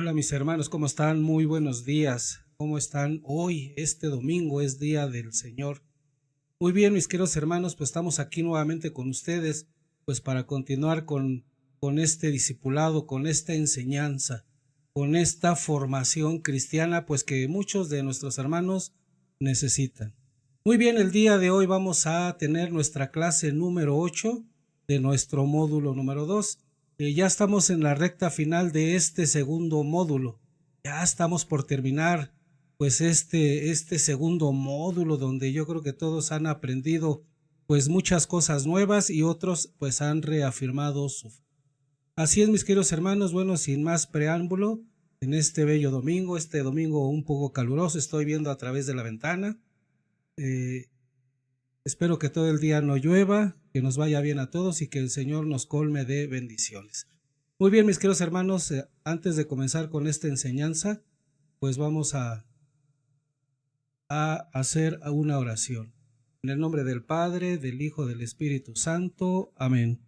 Hola mis hermanos, ¿cómo están? Muy buenos días. ¿Cómo están hoy? Este domingo es día del Señor. Muy bien, mis queridos hermanos, pues estamos aquí nuevamente con ustedes, pues para continuar con este discipulado, con esta enseñanza, con esta formación cristiana, pues que muchos de nuestros hermanos necesitan. Muy bien, el día de hoy vamos a tener nuestra clase número 8 de nuestro módulo número 2. Ya estamos en la recta final de este segundo módulo. Ya estamos por terminar pues este segundo módulo donde yo creo que todos han aprendido pues muchas cosas nuevas y otros pues han reafirmado su fe. Así es, mis queridos hermanos, bueno, sin más preámbulo, en este bello domingo, este domingo un poco caluroso, estoy viendo a través de la ventana. Espero que todo el día no llueva, que nos vaya bien a todos y que el Señor nos colme de bendiciones. Muy bien, mis queridos hermanos, antes de comenzar con esta enseñanza, pues vamos a hacer una oración. En el nombre del Padre, del Hijo, del Espíritu Santo. Amén.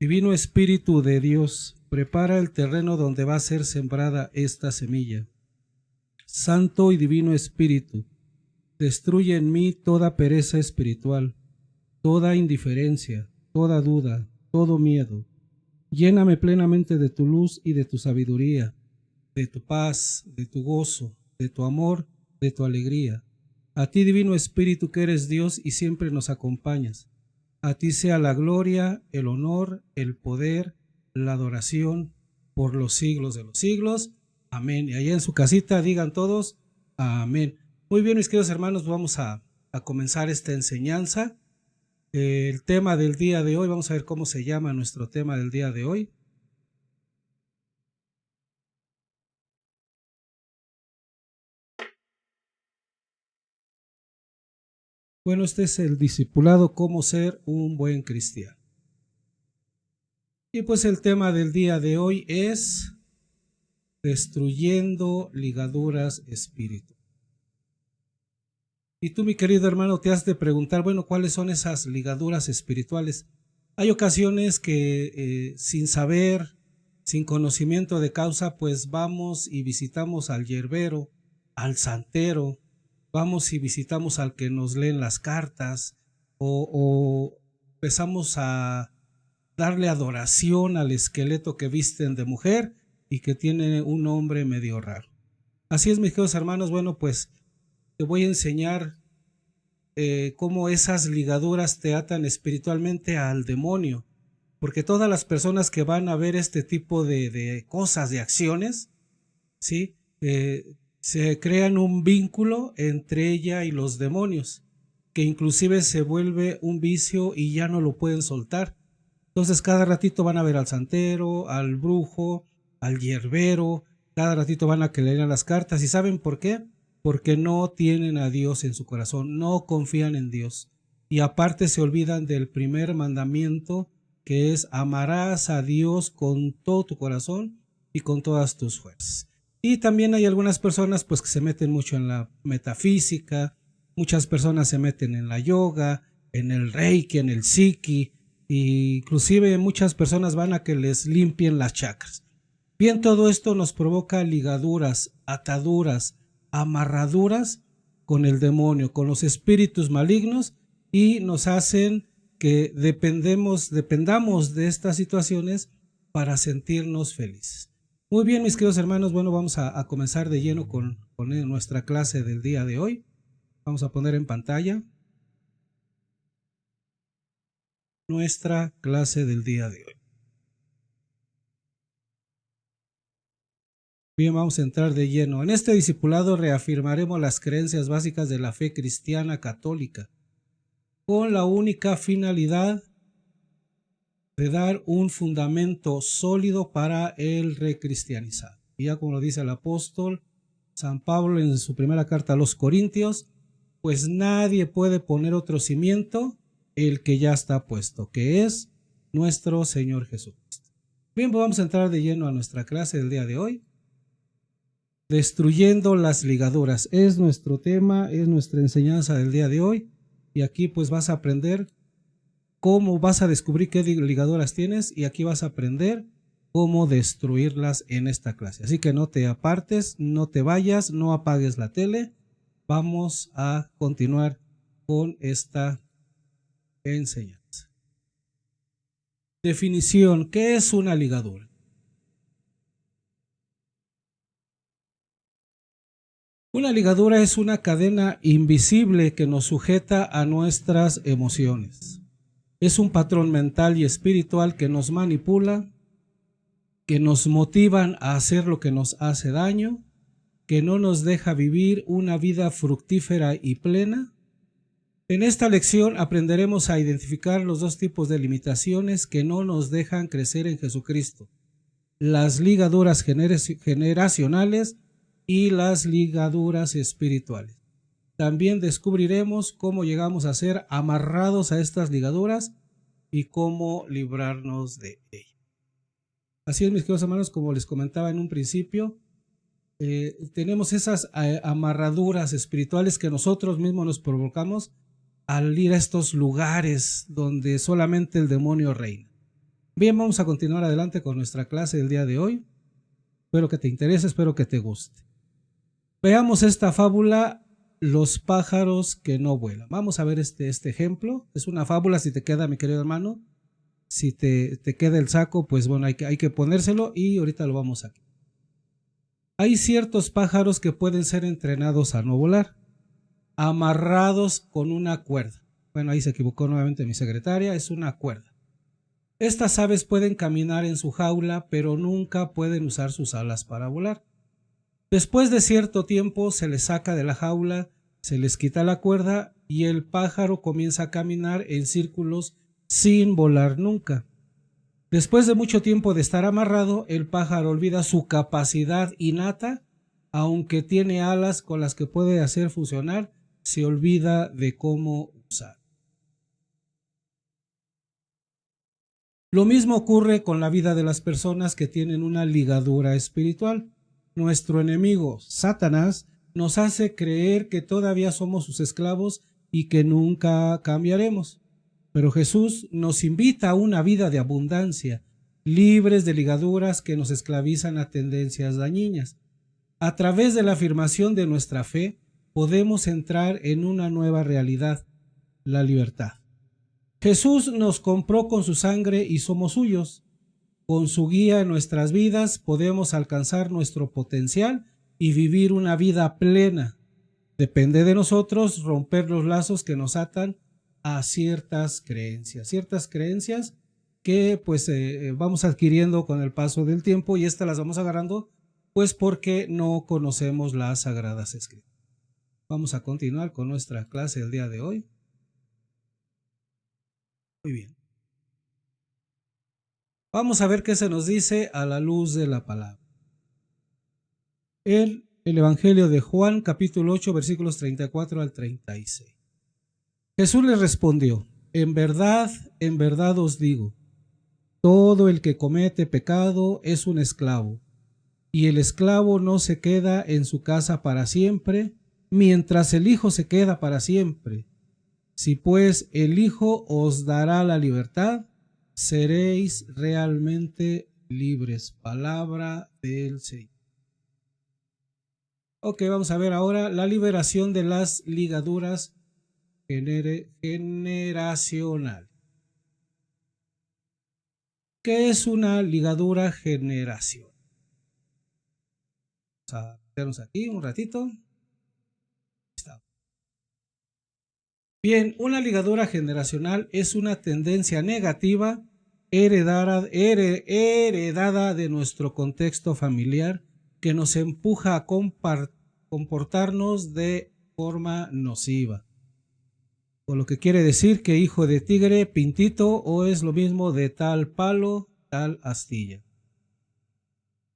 Divino Espíritu de Dios, prepara el terreno donde va a ser sembrada esta semilla. Santo y Divino Espíritu, destruye en mí toda pereza espiritual, toda indiferencia, toda duda, todo miedo. Lléname plenamente de tu luz y de tu sabiduría, de tu paz, de tu gozo, de tu amor, de tu alegría. A ti, Divino Espíritu, que eres Dios y siempre nos acompañas. A ti sea la gloria, el honor, el poder, la adoración por los siglos de los siglos. Amén. Y allá en su casita digan todos, amén. Muy bien, mis queridos hermanos, vamos a comenzar esta enseñanza. El tema del día de hoy, vamos a ver cómo se llama nuestro tema del día de hoy. Bueno, este es el discipulado, cómo ser un buen cristiano. Y pues el tema del día de hoy es destruyendo ligaduras espirituales. Y tú, mi querido hermano, te has de preguntar, bueno, ¿cuáles son esas ligaduras espirituales? Hay ocasiones que sin saber, sin conocimiento de causa, pues vamos y visitamos al yerbero, al santero, vamos y visitamos al que nos leen las cartas o empezamos a darle adoración al esqueleto que visten de mujer y que tiene un nombre medio raro. Así es, mis queridos hermanos, bueno, pues te voy a enseñar cómo esas ligaduras te atan espiritualmente al demonio, porque todas las personas que van a ver este tipo de cosas, de acciones, ¿sí? Se crean un vínculo entre ella y los demonios, que inclusive se vuelve un vicio y ya no lo pueden soltar. Entonces cada ratito van a ver al santero, al brujo, al hierbero, cada ratito van a que le lean las cartas. ¿Y saben por qué? Porque no tienen a Dios en su corazón, no confían en Dios. Y aparte se olvidan del primer mandamiento, que es amarás a Dios con todo tu corazón y con todas tus fuerzas. Y también hay algunas personas pues que se meten mucho en la metafísica, muchas personas se meten en la yoga, en el reiki, en el psiqui, e inclusive muchas personas van a que les limpien las chakras. Bien, todo esto nos provoca ligaduras, ataduras, amarraduras con el demonio, con los espíritus malignos, y nos hacen que dependamos de estas situaciones para sentirnos felices. Muy bien, mis queridos hermanos, bueno, vamos a comenzar de lleno con nuestra clase del día de hoy. Vamos a poner en pantalla nuestra clase del día de hoy. Bien, vamos a entrar de lleno. En este discipulado reafirmaremos las creencias básicas de la fe cristiana católica, con la única finalidad de dar un fundamento sólido para el recristianizado. Y ya como lo dice el apóstol San Pablo en su primera carta a los Corintios, pues nadie puede poner otro cimiento el que ya está puesto, que es nuestro Señor Jesucristo. Bien, pues vamos a entrar de lleno a nuestra clase del día de hoy. Destruyendo las ligaduras es nuestro tema, es nuestra enseñanza del día de hoy, y aquí pues vas a aprender cómo vas a descubrir qué ligaduras tienes, y aquí vas a aprender cómo destruirlas en esta clase. Así que no te apartes, no te vayas, no apagues la tele. Vamos a continuar con esta enseñanza. Definición: ¿qué es una ligadura? Una ligadura es una cadena invisible que nos sujeta a nuestras emociones. Es un patrón mental y espiritual que nos manipula, que nos motivan a hacer lo que nos hace daño, que no nos deja vivir una vida fructífera y plena. En esta lección aprenderemos a identificar los dos tipos de limitaciones que no nos dejan crecer en Jesucristo: las ligaduras generacionales y las ligaduras espirituales. También descubriremos cómo llegamos a ser amarrados a estas ligaduras y cómo librarnos de ellas. Así es, mis queridos hermanos, como les comentaba en un principio, tenemos esas amarraduras espirituales que nosotros mismos nos provocamos al ir a estos lugares donde solamente el demonio reina. Bien, vamos a continuar adelante con nuestra clase del día de hoy. Espero que te interese, espero que te guste. Veamos esta fábula, los pájaros que no vuelan. Vamos a ver este ejemplo. Es una fábula, si te queda, mi querido hermano. Si te queda el saco, pues bueno, hay que ponérselo y ahorita lo vamos aquí. Hay ciertos pájaros que pueden ser entrenados a no volar, amarrados con una cuerda. Bueno, ahí se equivocó nuevamente mi secretaria, es una cuerda. Estas aves pueden caminar en su jaula, pero nunca pueden usar sus alas para volar. Después de cierto tiempo se les saca de la jaula, se les quita la cuerda y el pájaro comienza a caminar en círculos sin volar nunca. Después de mucho tiempo de estar amarrado, el pájaro olvida su capacidad innata, aunque tiene alas con las que puede hacer funcionar, se olvida de cómo usar. Lo mismo ocurre con la vida de las personas que tienen una ligadura espiritual. Nuestro enemigo, Satanás, nos hace creer que todavía somos sus esclavos y que nunca cambiaremos. Pero Jesús nos invita a una vida de abundancia, libres de ligaduras que nos esclavizan a tendencias dañinas. A través de la afirmación de nuestra fe, podemos entrar en una nueva realidad, la libertad. Jesús nos compró con su sangre y somos suyos. Con su guía en nuestras vidas podemos alcanzar nuestro potencial y vivir una vida plena. Depende de nosotros romper los lazos que nos atan a ciertas creencias que pues vamos adquiriendo con el paso del tiempo, y estas las vamos agarrando pues porque no conocemos las Sagradas Escrituras. Vamos a continuar con nuestra clase del día de hoy. Muy bien. Vamos a ver qué se nos dice a la luz de la palabra. El Evangelio de Juan, capítulo 8, versículos 34 al 36. Jesús les respondió: en verdad os digo, todo el que comete pecado es un esclavo, y el esclavo no se queda en su casa para siempre, mientras el Hijo se queda para siempre. Si pues el Hijo os dará la libertad, seréis realmente libres. Palabra del Señor. Ok, vamos a ver ahora la liberación de las ligaduras generacional. ¿Qué es una ligadura generacional? Vamos a meternos aquí un ratito. Bien, una ligadura generacional es una tendencia negativa heredada de nuestro contexto familiar que nos empuja a comportarnos de forma nociva. O lo que quiere decir que hijo de tigre, pintito, o es lo mismo de tal palo, tal astilla.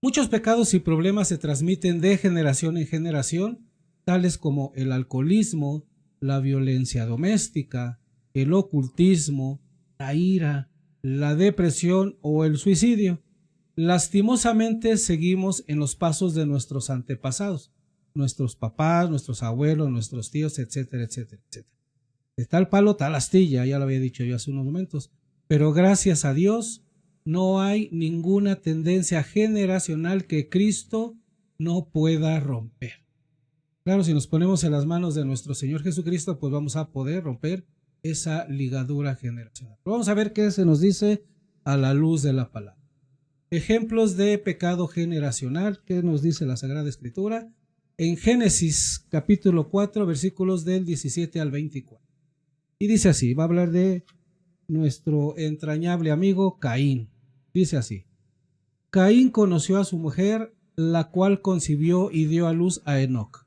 Muchos pecados y problemas se transmiten de generación en generación, tales como el alcoholismo, la violencia doméstica, el ocultismo, la ira, la depresión o el suicidio. Lastimosamente seguimos en los pasos de nuestros antepasados, nuestros papás, nuestros abuelos, nuestros tíos, etcétera, etcétera, etcétera. De tal palo, tal astilla, ya lo había dicho yo hace unos momentos. Pero gracias a Dios, No hay ninguna tendencia generacional que Cristo no pueda romper. Claro, si nos ponemos en las manos de nuestro Señor Jesucristo, pues vamos a poder romper esa ligadura generacional. Vamos a ver qué se nos dice a la luz de la palabra. Ejemplos de pecado generacional. ¿Qué nos dice la Sagrada Escritura? En Génesis capítulo 4, versículos del 17 al 24. Y dice así, va a hablar de nuestro entrañable amigo Caín. Dice así: Caín conoció a su mujer, la cual concibió y dio a luz a Enoc.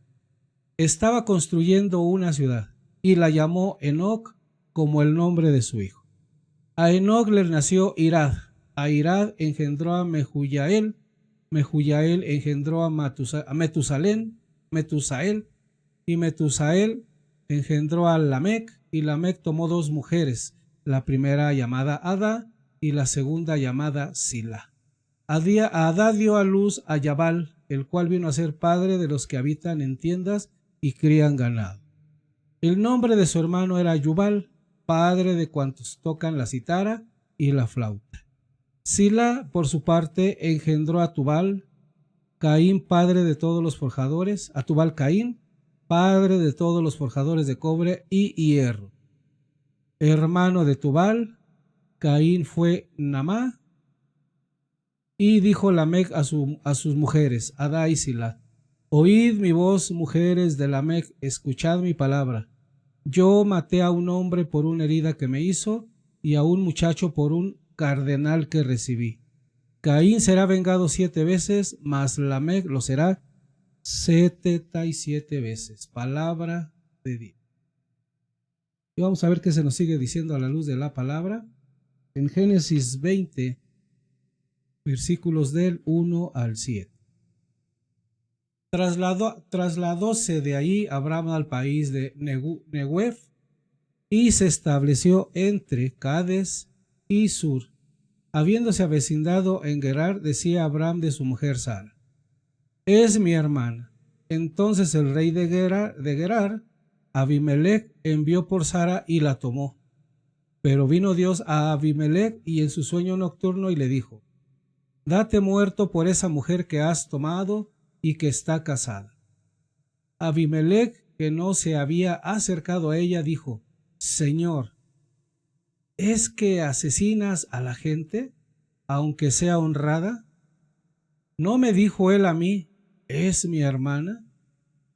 Estaba construyendo una ciudad y la llamó Enoc como el nombre de su hijo. A Enoc le nació Irad. A Irad engendró a Mehujael. Mehujael engendró a Metusael. Y Metusael engendró a Lamec. Y Lamec tomó dos mujeres, la primera llamada Ada y la segunda llamada Sila. Adá dio a luz a Yabal, el cual vino a ser padre de los que habitan en tiendas y crían ganado. El nombre de su hermano era Yubal, padre de cuantos tocan la citara y la flauta. Sila, por su parte, engendró a Tubal, Caín, padre de todos los forjadores, a Tubal Caín, padre de todos los forjadores de cobre y hierro. Hermano de Tubal, Caín fue Namá. Y dijo Lamec a sus mujeres, Adá y Sila: Oíd mi voz, mujeres de Lamec, escuchad mi palabra. Yo maté a un hombre por una herida que me hizo, y a un muchacho por un cardenal que recibí. Caín será vengado 7 veces, mas Lamec lo será 77 veces. Palabra de Dios. Y vamos a ver qué se nos sigue diciendo a la luz de la palabra. En Génesis 20, versículos del 1 al 7. Trasladóse de ahí Abraham al país de Neguev y se estableció entre Cades y Sur. Habiéndose avecindado en Gerar, decía Abraham de su mujer Sara: Es mi hermana. Entonces el rey de Gerar, Abimelech, envió por Sara y la tomó. Pero vino Dios a Abimelech y en su sueño nocturno y le dijo: Date muerto por esa mujer que has tomado y que está casada. Abimelech, que no se había acercado a ella, dijo: Señor, ¿es que asesinas a la gente, aunque sea honrada? ¿No me dijo él a mí: es mi hermana?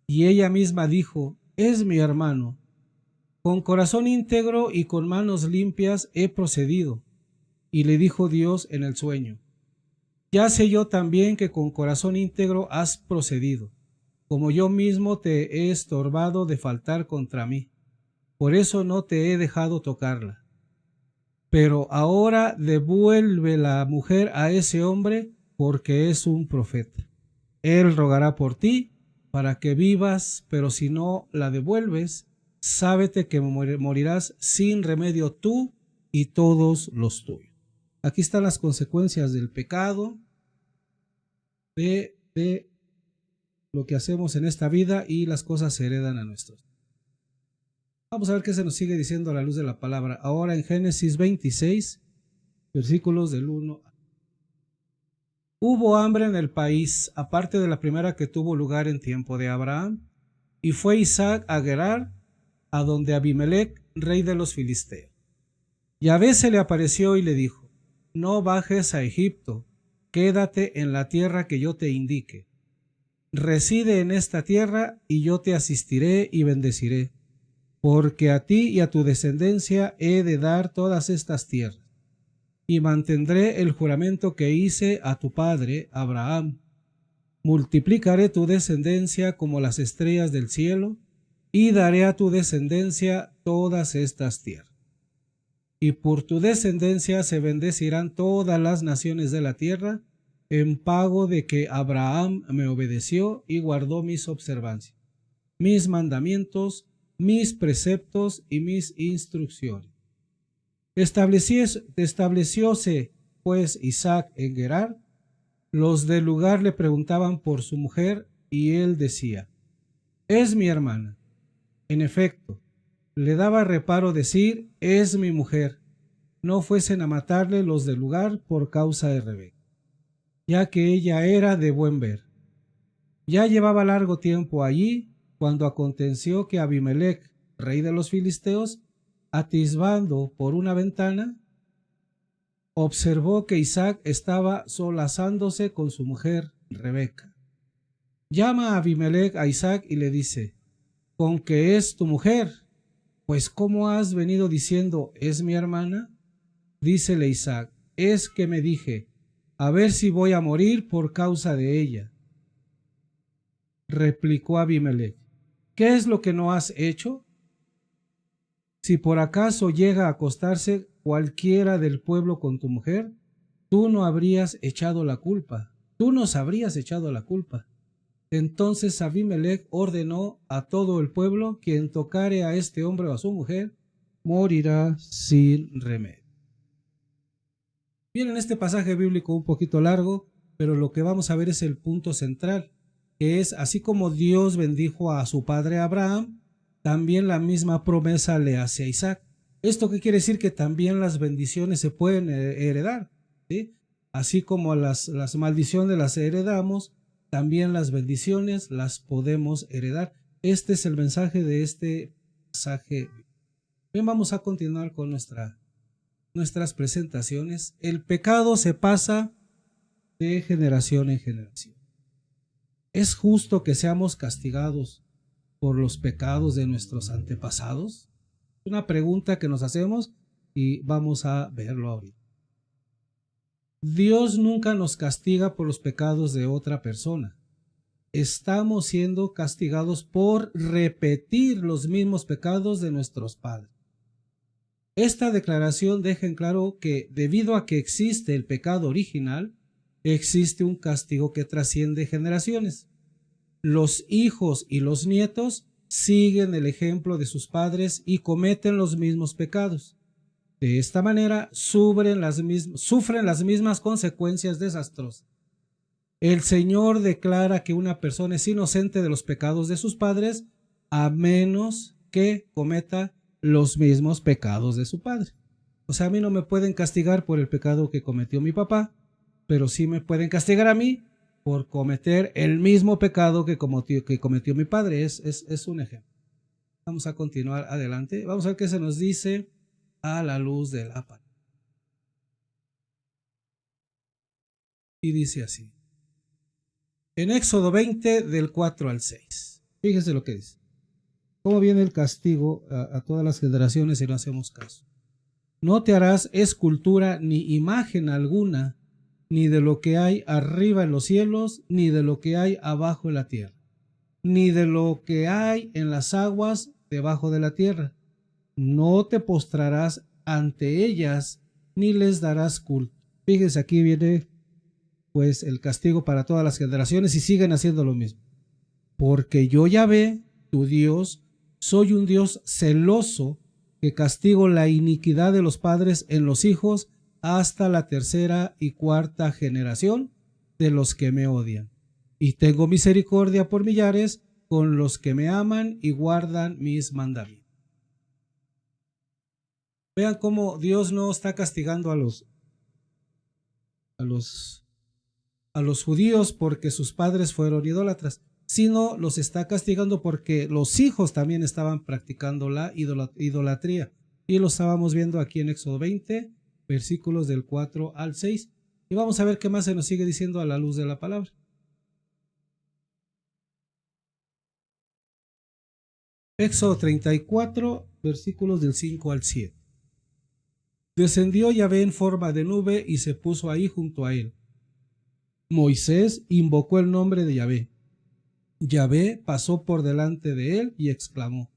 Y ella misma dijo: es mi hermano. Con corazón íntegro y con manos limpias he procedido. Y le dijo Dios en el sueño: Ya sé yo también que con corazón íntegro has procedido, como yo mismo te he estorbado de faltar contra mí. Por eso no te he dejado tocarla. Pero ahora devuelve la mujer a ese hombre, porque es un profeta. Él rogará por ti para que vivas, pero si no la devuelves, sábete que morirás sin remedio tú y todos los tuyos. Aquí están las consecuencias del pecado, de lo que hacemos en esta vida, y las cosas se heredan a nuestros. Vamos a ver qué se nos sigue diciendo a la luz de la palabra. Ahora en Génesis 26, versículos del 1 a... Hubo hambre en el país, aparte de la primera que tuvo lugar en tiempo de Abraham, y fue Isaac a Gerar, a donde Abimelech, rey de los filisteos. Yahvé se le apareció y le dijo: No bajes a Egipto, quédate en la tierra que yo te indique. Reside en esta tierra y yo te asistiré y bendeciré, porque a ti y a tu descendencia he de dar todas estas tierras, y mantendré el juramento que hice a tu padre Abraham. Multiplicaré tu descendencia como las estrellas del cielo, y daré a tu descendencia todas estas tierras. Y por tu descendencia se bendecirán todas las naciones de la tierra, en pago de que Abraham me obedeció y guardó mis observancias, mis mandamientos, mis preceptos y mis instrucciones. Establecióse pues Isaac en Gerar. Los del lugar le preguntaban por su mujer, y él decía: es mi hermana. En efecto, le daba reparo decir: es mi mujer. no fuesen a matarle los del lugar por causa de Rebeca, ya que ella era de buen ver. Ya llevaba largo tiempo allí, cuando aconteció que Abimelech, rey de los filisteos, atisbando por una ventana, observó que Isaac estaba solazándose con su mujer Rebeca. Llama a Abimelech a Isaac y le dice: ¿con qué es tu mujer? Pues ¿cómo has venido diciendo, es mi hermana? Dícele Isaac: es que me dije, a ver si voy a morir por causa de ella. Replicó Abimelech: ¿qué es lo que no has hecho? Si por acaso llega a acostarse cualquiera del pueblo con tu mujer, tú no habrías echado la culpa, tú nos habrías echado la culpa. Entonces Abimelech ordenó a todo el pueblo: quien tocare a este hombre o a su mujer, morirá sin remedio. Bien, en este pasaje bíblico un poquito largo, pero lo que vamos a ver es el punto central, que es: así como Dios bendijo a su padre Abraham, también la misma promesa le hace a Isaac. ¿Esto qué quiere decir? Que también las bendiciones se pueden heredar, ¿sí? Así como las maldiciones las heredamos, también las bendiciones las podemos heredar. Este es el mensaje de este pasaje. Bien, vamos a continuar con nuestras presentaciones. El pecado se pasa de generación en generación. ¿Es justo que seamos castigados por los pecados de nuestros antepasados? Es una pregunta que nos hacemos y vamos a verlo ahorita. Dios nunca nos castiga por los pecados de otra persona. Estamos siendo castigados por repetir los mismos pecados de nuestros padres. Esta declaración deja en claro que debido a que existe el pecado original, existe un castigo que trasciende generaciones. Los hijos y los nietos siguen el ejemplo de sus padres y cometen los mismos pecados. De esta manera sufren las mismas consecuencias desastrosas. El Señor declara que una persona es inocente de los pecados de sus padres a menos que cometa los mismos pecados de su padre. O sea, a mí no me pueden castigar por el pecado que cometió mi papá, pero sí me pueden castigar a mí por cometer el mismo pecado que cometió mi padre. Es un ejemplo. Vamos a continuar adelante. Vamos a ver qué se nos dice a la luz de la palabra. Y dice así. En Éxodo 20, del 4 al 6. Fíjese lo que dice. ¿Cómo viene el castigo a todas las generaciones si no hacemos caso? No te harás escultura ni imagen alguna, ni de lo que hay arriba en los cielos, ni de lo que hay abajo en la tierra, ni de lo que hay en las aguas debajo de la tierra. No te postrarás ante ellas, ni les darás culto. Fíjese, aquí viene pues el castigo para todas las generaciones y siguen haciendo lo mismo. Porque yo, Yahvé, tu Dios, soy un Dios celoso que castigo la iniquidad de los padres en los hijos hasta la tercera y cuarta generación de los que me odian. Y tengo misericordia por millares con los que me aman y guardan mis mandamientos. Vean cómo Dios no está castigando a los judíos porque sus padres fueron idólatras, sino los está castigando porque los hijos también estaban practicando la idolatría. Y lo estábamos viendo aquí en Éxodo 20, versículos del 4 al 6. Y vamos a ver qué más se nos sigue diciendo a la luz de la palabra. Éxodo 34, versículos del 5 al 7. Descendió Yahvé en forma de nube y se puso ahí junto a él. Moisés invocó el nombre de Yahvé. Yahvé pasó por delante de él y exclamó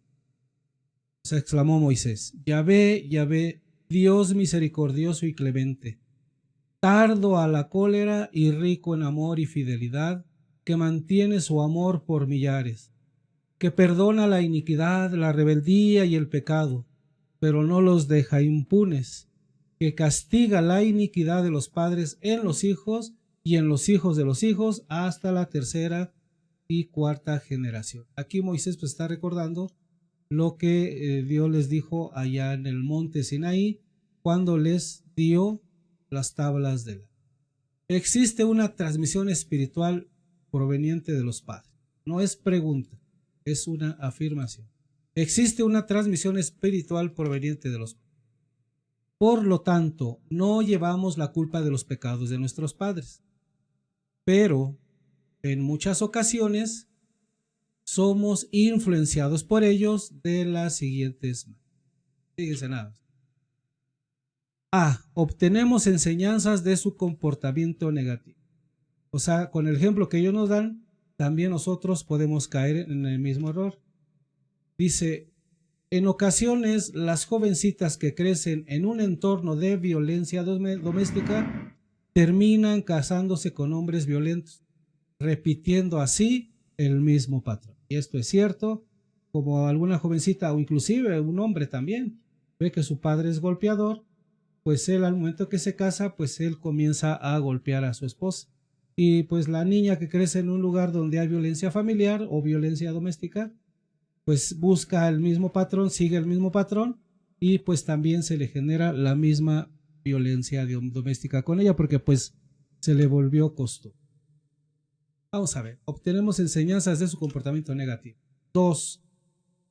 Moisés: Yahvé, Yahvé, Dios misericordioso y clemente, tardo a la cólera y rico en amor y fidelidad, que mantiene su amor por millares, que perdona la iniquidad, la rebeldía y el pecado, pero no los deja impunes, que castiga la iniquidad de los padres en los hijos y en los hijos de los hijos hasta la tercera y cuarta generación. Aquí Moisés pues está recordando lo que Dios les dijo allá en el monte Sinaí cuando les dio las tablas de la. Existe una transmisión espiritual proveniente de los padres. No es pregunta, es una afirmación. Existe una transmisión espiritual proveniente de los padres. Por lo tanto, no llevamos la culpa de los pecados de nuestros padres, pero en muchas ocasiones somos influenciados por ellos de las siguientes maneras. Fíjense nada más. A. Obtenemos enseñanzas de su comportamiento negativo. O sea, con el ejemplo que ellos nos dan, también nosotros podemos caer en el mismo error. Dice, en ocasiones las jovencitas que crecen en un entorno de violencia doméstica terminan casándose con hombres violentos, repitiendo así el mismo patrón. Y esto es cierto, como alguna jovencita o inclusive un hombre también ve que su padre es golpeador, pues él al momento que se casa, pues él comienza a golpear a su esposa. Y pues la niña que crece en un lugar donde hay violencia familiar o violencia doméstica, pues busca el mismo patrón, sigue el mismo patrón y pues también se le genera la misma violencia doméstica con ella porque pues se le volvió costumbre. Vamos a ver, obtenemos enseñanzas de su comportamiento negativo. 2.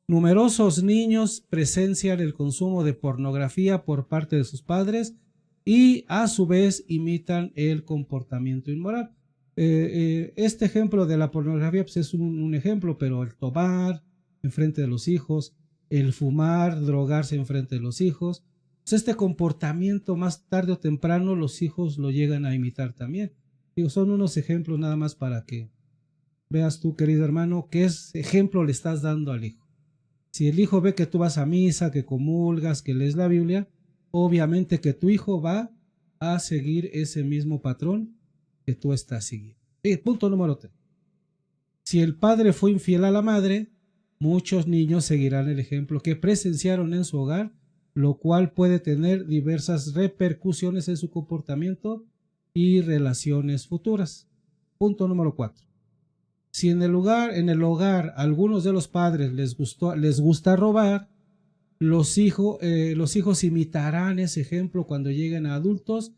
Numerosos niños presencian el consumo de pornografía por parte de sus padres y a su vez imitan el comportamiento inmoral. Este ejemplo de la pornografía pues es un ejemplo, pero el tomar enfrente de los hijos, el fumar, drogarse enfrente de los hijos, pues este comportamiento más tarde o temprano los hijos lo llegan a imitar también. Digo, son unos ejemplos nada más para que veas tú, querido hermano, qué ejemplo le estás dando al hijo. Si el hijo ve que tú vas a misa, que comulgas, que lees la Biblia, obviamente que tu hijo va a seguir ese mismo patrón que tú estás siguiendo. Punto número 3. Si el padre fue infiel a la madre, muchos niños seguirán el ejemplo que presenciaron en su hogar, lo cual puede tener diversas repercusiones en su comportamiento y relaciones futuras. Punto número 4. Si en el hogar algunos de los padres les gusta robar, los hijos imitarán ese ejemplo cuando lleguen a adultos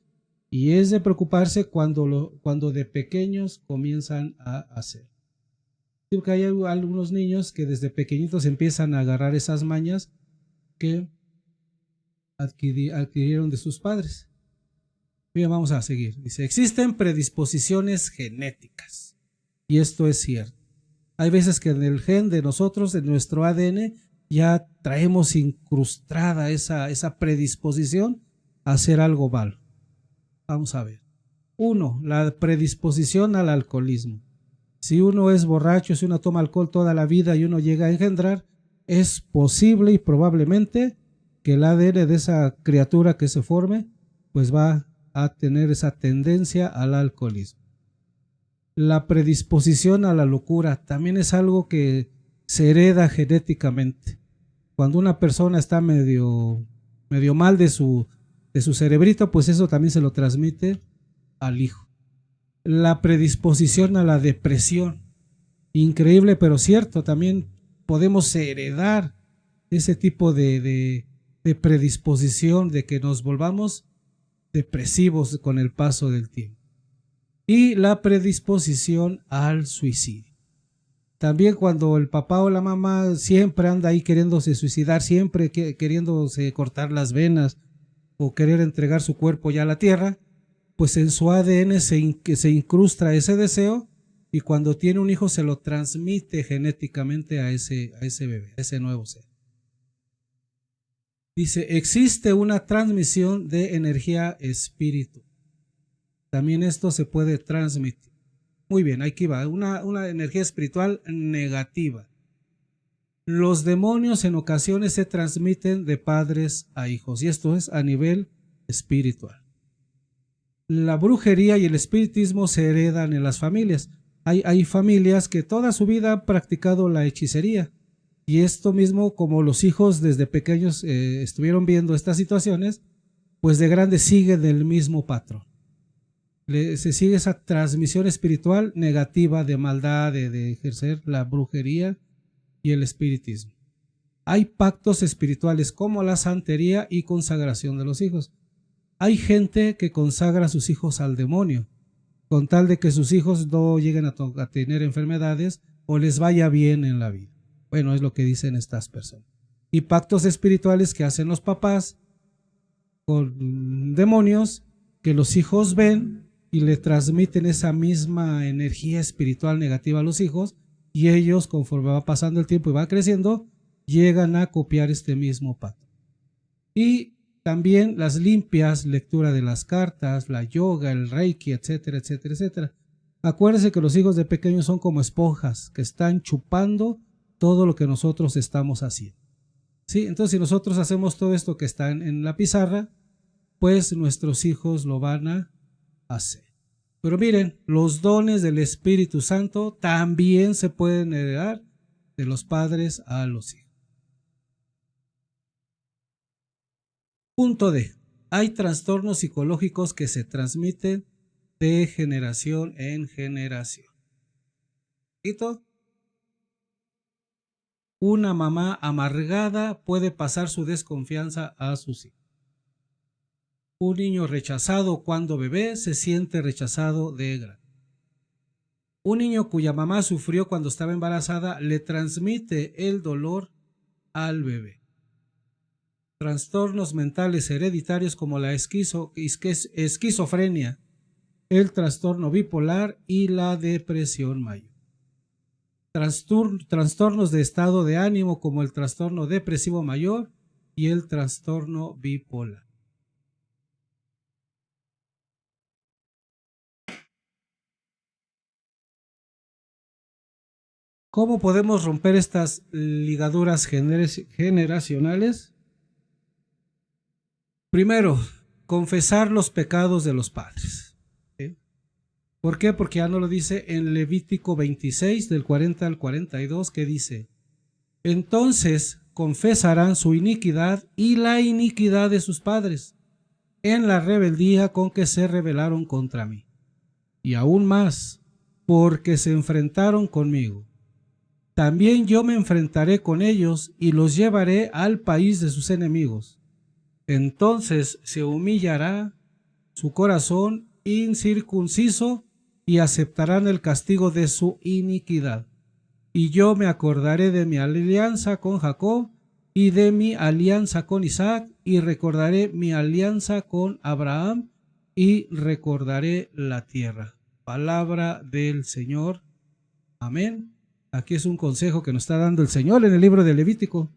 y es de preocuparse cuando de pequeños comienzan a hacer. Digo que hay algunos niños que desde pequeñitos empiezan a agarrar esas mañas que adquirieron de sus padres. Bien, vamos a seguir. Dice, existen predisposiciones genéticas. Y esto es cierto. Hay veces que en el gen de nosotros, en nuestro ADN, ya traemos incrustada esa predisposición a hacer algo malo. Vamos a ver. 1. La predisposición al alcoholismo. Si uno es borracho, si uno toma alcohol toda la vida y uno llega a engendrar, es posible y probablemente que el ADN de esa criatura que se forme, pues va a tener esa tendencia al alcoholismo. La predisposición a la locura también es algo que se hereda genéticamente. Cuando una persona está medio mal de su cerebrito, pues eso también se lo transmite al hijo. La predisposición a la depresión, increíble pero cierto, también podemos heredar ese tipo de predisposición de que nos volvamos depresivos con el paso del tiempo. Y la predisposición al suicidio. También cuando el papá o la mamá siempre anda ahí queriéndose suicidar, siempre queriéndose cortar las venas o querer entregar su cuerpo ya a la tierra, pues en su ADN se incrusta ese deseo y cuando tiene un hijo se lo transmite genéticamente a ese bebé, a ese nuevo ser. Dice, existe una transmisión de energía espíritu. También esto se puede transmitir. Muy bien, aquí va, una energía espiritual negativa. Los demonios en ocasiones se transmiten de padres a hijos y esto es a nivel espiritual. La brujería y el espiritismo se heredan en las familias. Hay familias que toda su vida han practicado la hechicería y esto mismo, como los hijos desde pequeños estuvieron viendo estas situaciones, pues de grandes siguen el mismo patrón. Se sigue esa transmisión espiritual negativa de maldad, de ejercer la brujería y el espiritismo. hay pactos espirituales como la santería y consagración de los hijos. Hay gente que consagra a sus hijos al demonio, con tal de que sus hijos no lleguen a tener enfermedades o les vaya bien en la vida. Bueno, es lo que dicen estas personas. Y pactos espirituales que hacen los papás con demonios que los hijos ven y le transmiten esa misma energía espiritual negativa a los hijos, y ellos, conforme va pasando el tiempo y va creciendo, llegan a copiar este mismo pacto. Y también las limpias, lectura de las cartas, la yoga, el reiki, etcétera, etcétera, etcétera. Acuérdense que los hijos de pequeños son como esponjas que están chupando todo lo que nosotros estamos haciendo. ¿Sí? Entonces, si nosotros hacemos todo esto que está en la pizarra, pues nuestros hijos lo van a hacer. Pero miren, los dones del Espíritu Santo también se pueden heredar de los padres a los hijos. Punto D. Hay trastornos psicológicos que se transmiten de generación en generación. Una mamá amargada puede pasar su desconfianza a sus hijos. Un niño rechazado cuando bebé se siente rechazado de grande. Un niño cuya mamá sufrió cuando estaba embarazada le transmite el dolor al bebé. Trastornos mentales hereditarios como la esquizofrenia, el trastorno bipolar y la depresión mayor. Trastornos de estado de ánimo como el trastorno depresivo mayor y el trastorno bipolar. ¿Cómo podemos romper estas ligaduras generacionales? Primero, confesar los pecados de los padres. ¿Sí? ¿Por qué? Porque ya nos lo dice en Levítico 26, del 40 al 42, que dice: entonces confesarán su iniquidad y la iniquidad de sus padres en la rebeldía con que se rebelaron contra mí. Y aún más, porque se enfrentaron conmigo. También yo me enfrentaré con ellos y los llevaré al país de sus enemigos. Entonces se humillará su corazón incircunciso y aceptarán el castigo de su iniquidad. Y yo me acordaré de mi alianza con Jacob y de mi alianza con Isaac, y recordaré mi alianza con Abraham y recordaré la tierra. Palabra del Señor. Amén. Aquí es un consejo que nos está dando el Señor en el libro de Levítico.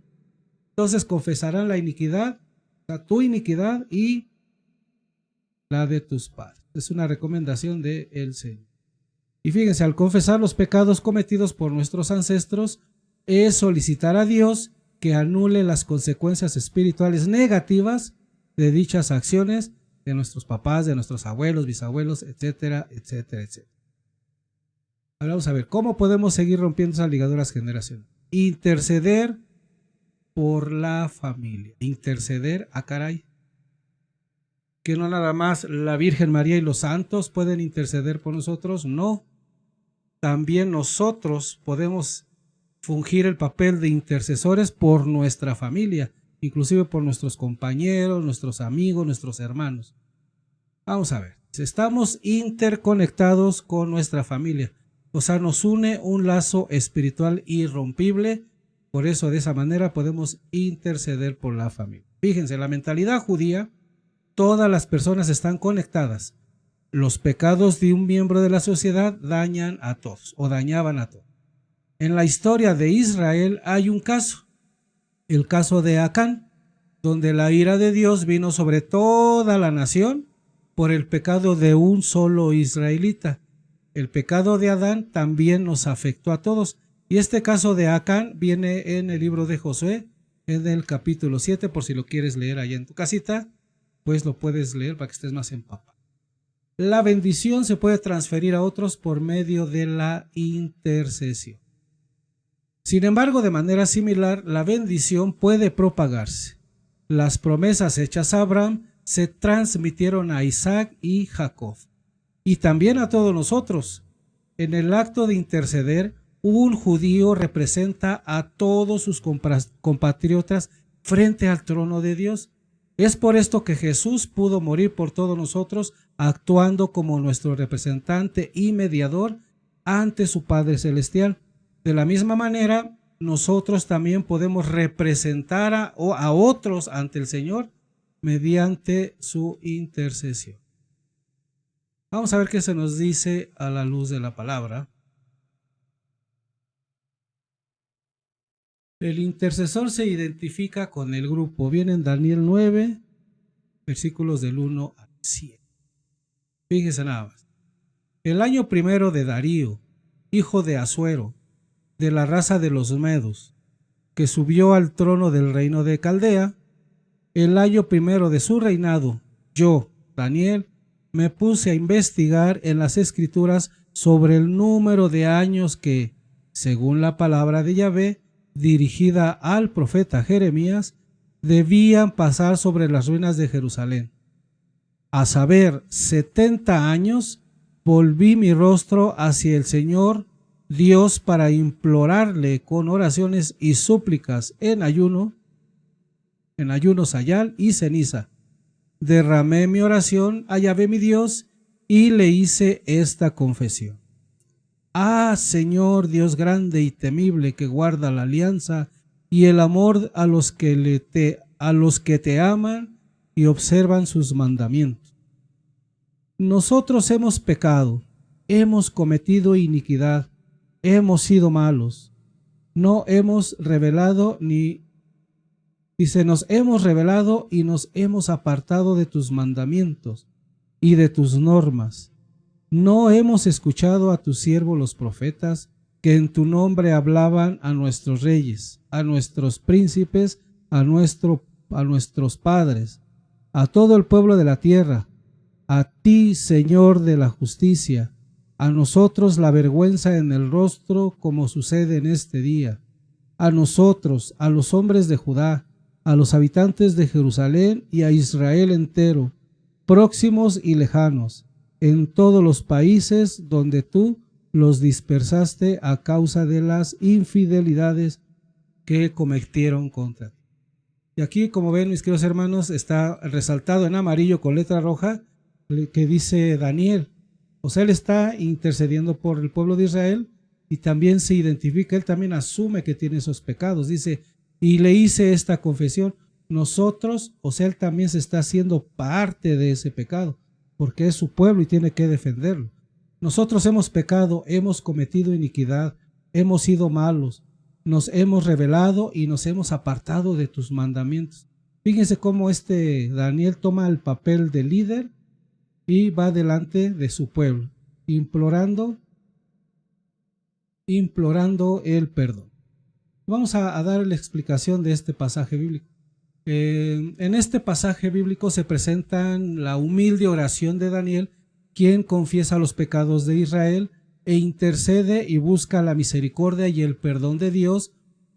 Entonces confesarán la iniquidad, tu iniquidad y la de tus padres. Es una recomendación del Señor. Y fíjense, al confesar los pecados cometidos por nuestros ancestros, es solicitar a Dios que anule las consecuencias espirituales negativas de dichas acciones de nuestros papás, de nuestros abuelos, bisabuelos, etcétera, etcétera, etcétera. Ahora vamos a ver, ¿cómo podemos seguir rompiendo esas ligaduras generacionales? Interceder por la familia. Interceder, caray. Que no nada más la Virgen María y los santos pueden interceder por nosotros, no. También nosotros podemos fungir el papel de intercesores por nuestra familia, inclusive por nuestros compañeros, nuestros amigos, nuestros hermanos. Vamos a ver, estamos interconectados con nuestra familia. O sea, nos une un lazo espiritual irrompible. Por eso, de esa manera, podemos interceder por la familia. Fíjense, la mentalidad judía, todas las personas están conectadas. Los pecados de un miembro de la sociedad dañan a todos o dañaban a todos. En la historia de Israel hay un caso, el caso de Acán, donde la ira de Dios vino sobre toda la nación por el pecado de un solo israelita. El pecado de Adán también nos afectó a todos. Y este caso de Acán viene en el libro de Josué, en el capítulo 7, por si lo quieres leer allá en tu casita, pues lo puedes leer para que estés más empapado. La bendición se puede transferir a otros por medio de la intercesión. Sin embargo, de manera similar, la bendición puede propagarse. Las promesas hechas a Abraham se transmitieron a Isaac y Jacob, y también a todos nosotros. En el acto de interceder, un judío representa a todos sus compatriotas frente al trono de Dios. Es por esto que Jesús pudo morir por todos nosotros, actuando como nuestro representante y mediador ante su Padre Celestial. De la misma manera, nosotros también podemos representar a otros ante el Señor mediante su intercesión. Vamos a ver qué se nos dice a la luz de la palabra. El intercesor se identifica con el grupo. Viene en Daniel 9, versículos del 1 al 7. Fíjese nada más. El año primero de Darío, hijo de Asuero, de la raza de los Medos, que subió al trono del reino de Caldea, el año primero de su reinado, yo, Daniel, me puse a investigar en las Escrituras sobre el número de años que, según la palabra de Yahvé, dirigida al profeta Jeremías, debían pasar sobre las ruinas de Jerusalén. A saber, 70 años, volví mi rostro hacia el Señor Dios para implorarle con oraciones y súplicas en ayuno sayal y ceniza. Derramé mi oración a Yahvé mi Dios y le hice esta confesión. Ah, Señor Dios grande y temible, que guarda la alianza y el amor a los que te aman y observan sus mandamientos. Nosotros hemos pecado, hemos cometido iniquidad, hemos sido malos, nos hemos revelado y nos hemos apartado de tus mandamientos y de tus normas. No hemos escuchado a tus siervos los profetas, que en tu nombre hablaban a nuestros reyes, a nuestros príncipes, a nuestros padres, a todo el pueblo de la tierra. A ti, Señor de la justicia, a nosotros la vergüenza en el rostro, como sucede en este día. A nosotros, a los hombres de Judá, a los habitantes de Jerusalén y a Israel entero, próximos y lejanos, en todos los países donde tú los dispersaste a causa de las infidelidades que cometieron contra ti. Y aquí, como ven, mis queridos hermanos, está resaltado en amarillo con letra roja que dice Daniel. O sea, él está intercediendo por el pueblo de Israel y también se identifica, él también asume que tiene esos pecados. Dice, y le hice esta confesión. Nosotros, o sea, él también se está haciendo parte de ese pecado, porque es su pueblo y tiene que defenderlo. Nosotros hemos pecado, hemos cometido iniquidad, hemos sido malos, nos hemos rebelado y nos hemos apartado de tus mandamientos. Fíjense cómo Daniel toma el papel de líder y va delante de su pueblo, implorando el perdón. Vamos a dar la explicación de este pasaje bíblico. En este pasaje bíblico se presenta la humilde oración de Daniel, quien confiesa los pecados de Israel e intercede y busca la misericordia y el perdón de Dios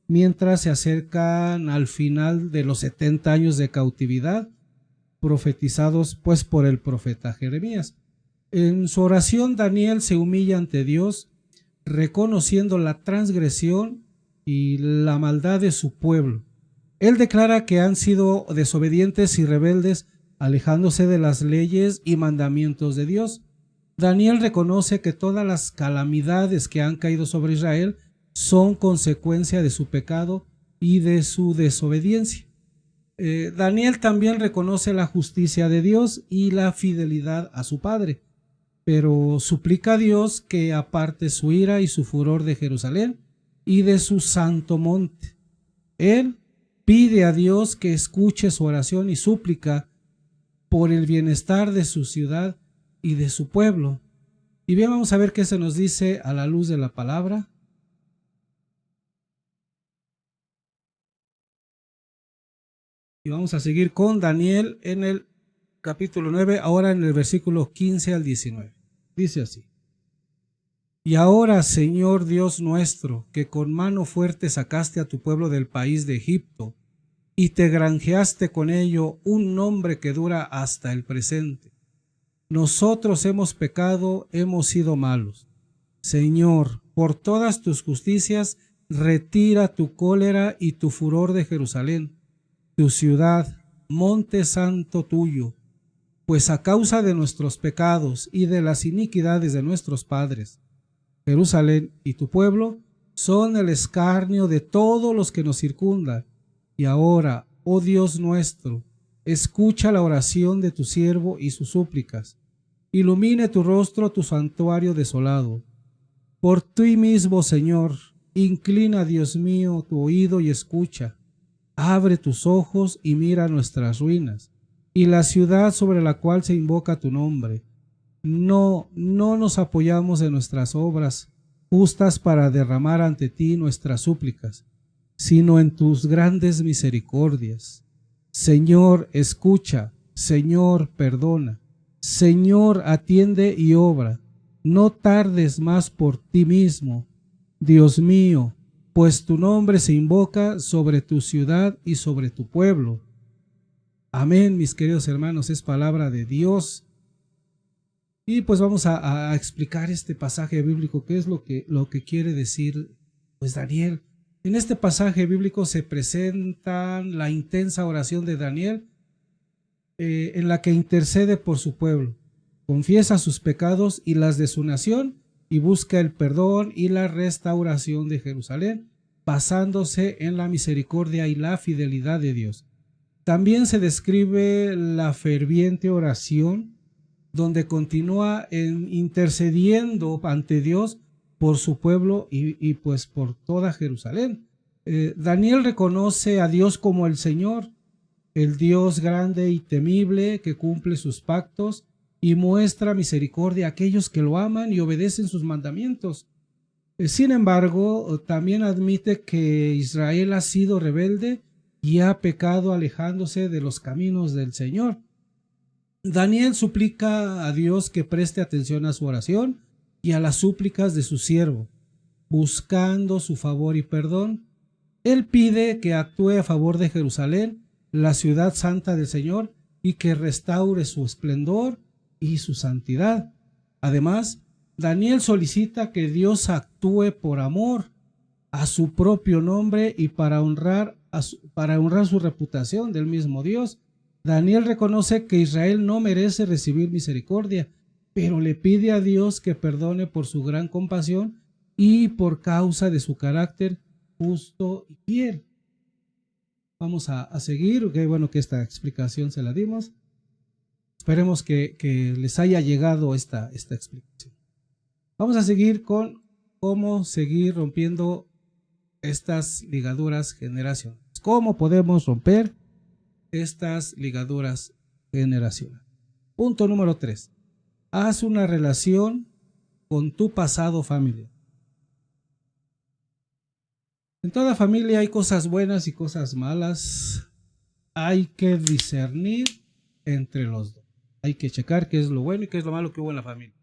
mientras se acercan al final de los 70 años de cautividad profetizados pues por el profeta Jeremías. En su oración, Daniel se humilla ante Dios, reconociendo la transgresión y la maldad de su pueblo. Él declara que han sido desobedientes y rebeldes, alejándose de las leyes y mandamientos de Dios. Daniel reconoce que todas las calamidades que han caído sobre Israel son consecuencia de su pecado y de su desobediencia. Daniel también reconoce la justicia de Dios y la fidelidad a su padre, pero suplica a Dios que aparte su ira y su furor de Jerusalén y de su santo monte. Él pide a Dios que escuche su oración y súplica por el bienestar de su ciudad y de su pueblo. Y bien, vamos a ver qué se nos dice a la luz de la palabra. Y vamos a seguir con Daniel en el capítulo 9, ahora en el versículo 15 al 19. Dice así: Y ahora, Señor Dios nuestro, que con mano fuerte sacaste a tu pueblo del país de Egipto, y te granjeaste con ello un nombre que dura hasta el presente. Nosotros hemos pecado, hemos sido malos. Señor, por todas tus justicias, retira tu cólera y tu furor de Jerusalén, tu ciudad, monte santo tuyo, pues a causa de nuestros pecados y de las iniquidades de nuestros padres, Jerusalén y tu pueblo son el escarnio de todos los que nos circundan. Y ahora, oh Dios nuestro, escucha la oración de tu siervo y sus súplicas. Ilumine tu rostro, tu santuario desolado. Por ti mismo, Señor, inclina, Dios mío, tu oído y escucha. Abre tus ojos y mira nuestras ruinas, y la ciudad sobre la cual se invoca tu nombre. No nos apoyamos en nuestras obras justas para derramar ante ti nuestras súplicas, sino en tus grandes misericordias. Señor, escucha. Señor, perdona. Señor, atiende y obra. No tardes más por ti mismo, Dios mío, pues tu nombre se invoca sobre tu ciudad y sobre tu pueblo. Amén, mis queridos hermanos, es palabra de Dios. Y pues vamos a explicar este pasaje bíblico, qué es lo que quiere decir pues Daniel. En este pasaje bíblico se presenta la intensa oración de Daniel, en la que intercede por su pueblo, confiesa sus pecados y las de su nación y busca el perdón y la restauración de Jerusalén, basándose en la misericordia y la fidelidad de Dios. También se describe la ferviente oración donde continúa intercediendo ante Dios por su pueblo y pues por toda Jerusalén. Daniel reconoce a Dios como el Señor, el Dios grande y temible que cumple sus pactos y muestra misericordia a aquellos que lo aman y obedecen sus mandamientos. Sin embargo, también admite que Israel ha sido rebelde y ha pecado alejándose de los caminos del Señor. Daniel suplica a Dios que preste atención a su oración y a las súplicas de su siervo, buscando su favor y perdón. Él pide que actúe a favor de Jerusalén, la ciudad santa del Señor, y que restaure su esplendor y su santidad. Además, Daniel solicita que Dios actúe por amor a su propio nombre y para honrar su reputación del mismo Dios. Daniel reconoce que Israel no merece recibir misericordia, pero le pide a Dios que perdone por su gran compasión y por causa de su carácter justo y fiel. Vamos a seguir, qué bueno que esta explicación se la dimos. Esperemos que les haya llegado esta explicación. Vamos a seguir con cómo seguir rompiendo estas ligaduras generacionales. ¿Cómo podemos romper estas ligaduras generacionales? Punto número 3. Haz una relación con tu pasado familiar. En toda familia hay cosas buenas y cosas malas. Hay que discernir entre los dos. Hay que checar qué es lo bueno y qué es lo malo que hubo en la familia.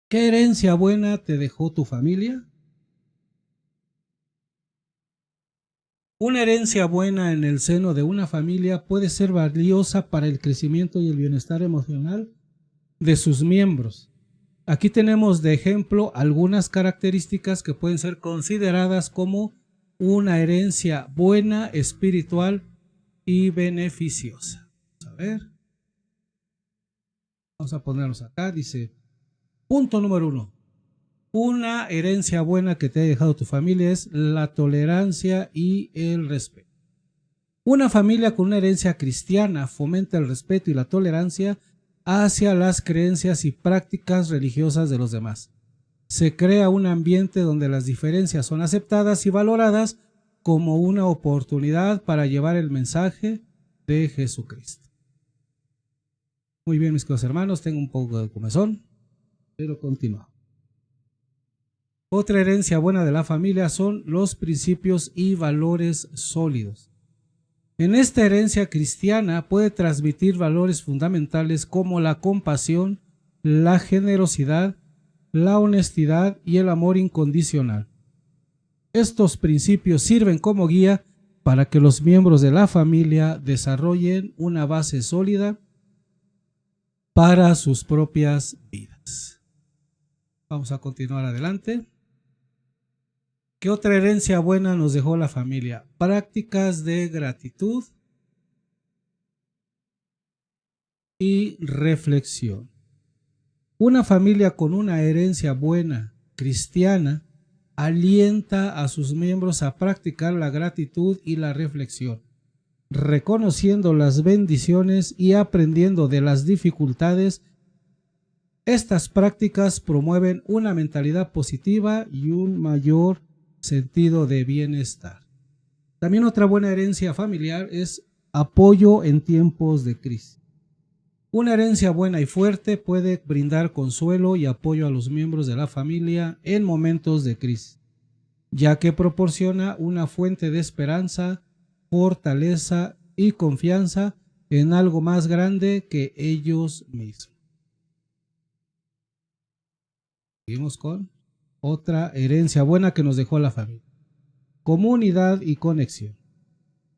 ¿Qué herencia buena te dejó tu familia? Una herencia buena en el seno de una familia puede ser valiosa para el crecimiento y el bienestar emocional de sus miembros. Aquí tenemos de ejemplo algunas características que pueden ser consideradas como una herencia buena, espiritual y beneficiosa. Vamos a ver. Vamos a ponernos acá. Dice, punto número 1. Una herencia buena que te ha dejado tu familia es la tolerancia y el respeto. Una familia con una herencia cristiana fomenta el respeto y la tolerancia hacia las creencias y prácticas religiosas de los demás. Se crea un ambiente donde las diferencias son aceptadas y valoradas como una oportunidad para llevar el mensaje de Jesucristo. Muy bien, mis queridos hermanos, tengo un poco de comezón, pero continuamos. Otra herencia buena de la familia son los principios y valores sólidos. En esta herencia cristiana puede transmitir valores fundamentales como la compasión, la generosidad, la honestidad y el amor incondicional. Estos principios sirven como guía para que los miembros de la familia desarrollen una base sólida para sus propias vidas. Vamos a continuar adelante. ¿Qué otra herencia buena nos dejó la familia? Prácticas de gratitud y reflexión. Una familia con una herencia buena, cristiana, alienta a sus miembros a practicar la gratitud y la reflexión, reconociendo las bendiciones y aprendiendo de las dificultades. Estas prácticas promueven una mentalidad positiva y un mayor sentido de bienestar. También otra buena herencia familiar es apoyo en tiempos de crisis. Una herencia buena y fuerte puede brindar consuelo y apoyo a los miembros de la familia en momentos de crisis, ya que proporciona una fuente de esperanza, fortaleza y confianza en algo más grande que ellos mismos. Seguimos con otra herencia buena que nos dejó la familia. Comunidad y conexión.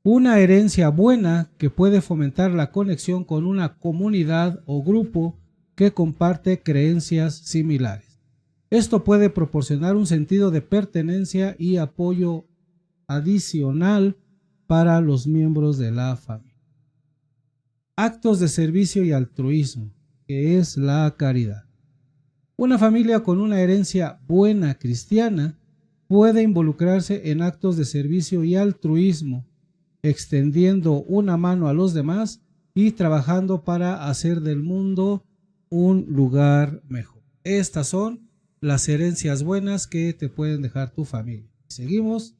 Una herencia buena que puede fomentar la conexión con una comunidad o grupo que comparte creencias similares. Esto puede proporcionar un sentido de pertenencia y apoyo adicional para los miembros de la familia. Actos de servicio y altruismo, que es la caridad. Una familia con una herencia buena cristiana puede involucrarse en actos de servicio y altruismo, extendiendo una mano a los demás y trabajando para hacer del mundo un lugar mejor. Estas son las herencias buenas que te pueden dejar tu familia. Seguimos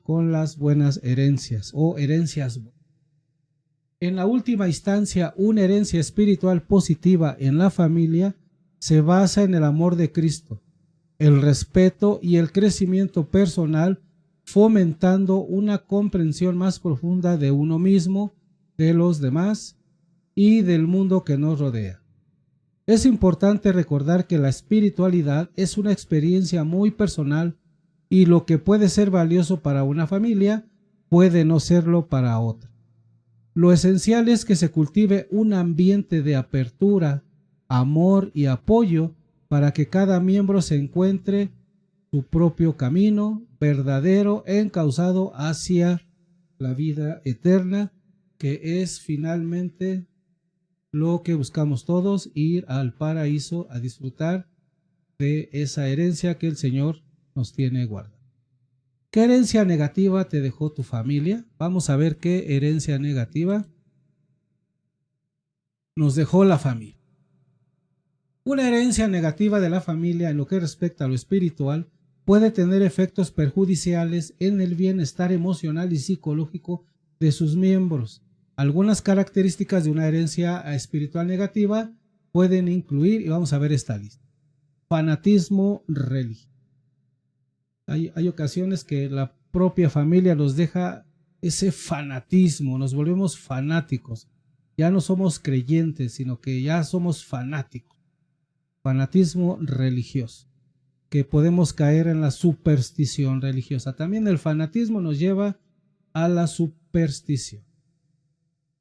con las buenas herencias o herencias buenas. En la última instancia, una herencia espiritual positiva en la familia se basa en el amor de Cristo, el respeto y el crecimiento personal, fomentando una comprensión más profunda de uno mismo, de los demás y del mundo que nos rodea. Es importante recordar que la espiritualidad es una experiencia muy personal y lo que puede ser valioso para una familia puede no serlo para otra. Lo esencial es que se cultive un ambiente de apertura, amor y apoyo para que cada miembro se encuentre su propio camino verdadero encauzado hacia la vida eterna, que es finalmente lo que buscamos todos, ir al paraíso a disfrutar de esa herencia que el Señor nos tiene guardada. ¿Qué herencia negativa te dejó tu familia? Vamos a ver qué herencia negativa nos dejó la familia. Una herencia negativa de la familia en lo que respecta a lo espiritual puede tener efectos perjudiciales en el bienestar emocional y psicológico de sus miembros. Algunas características de una herencia espiritual negativa pueden incluir, y vamos a ver esta lista: fanatismo religioso. Hay ocasiones que la propia familia nos deja ese fanatismo, nos volvemos fanáticos. Ya no somos creyentes, sino que ya somos fanáticos. Fanatismo religioso, que podemos caer en la superstición religiosa. También el fanatismo nos lleva a la superstición.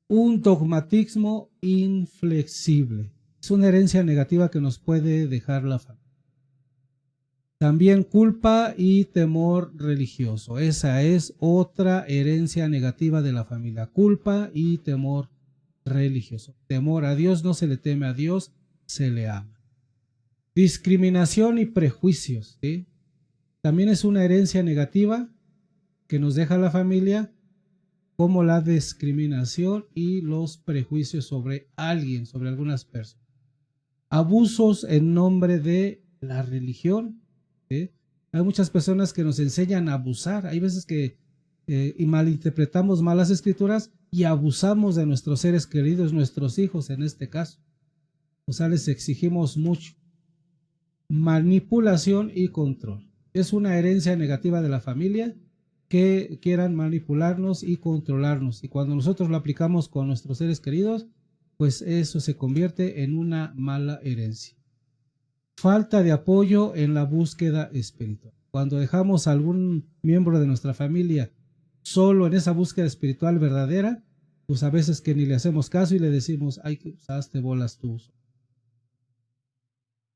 Un dogmatismo inflexible. Es una herencia negativa que nos puede dejar la familia. También culpa y temor religioso. Esa es otra herencia negativa de la familia. Culpa y temor religioso. Temor a Dios, no se le teme a Dios, se le ama. Discriminación y prejuicios, ¿sí? También es una herencia negativa que nos deja la familia, como la discriminación y los prejuicios sobre alguien, sobre algunas personas. Abusos en nombre de la religión, ¿sí? Hay muchas personas que nos enseñan a abusar. Hay veces que y malinterpretamos mal las escrituras y abusamos de nuestros seres queridos, nuestros hijos en este caso. O sea, les exigimos mucho. Manipulación y control. Es una herencia negativa de la familia que quieran manipularnos y controlarnos. Y cuando nosotros lo aplicamos con nuestros seres queridos, pues eso se convierte en una mala herencia. Falta de apoyo en la búsqueda espiritual. Cuando dejamos a algún miembro de nuestra familia solo en esa búsqueda espiritual verdadera, pues a veces que ni le hacemos caso y le decimos, ay, que usaste bolas tú.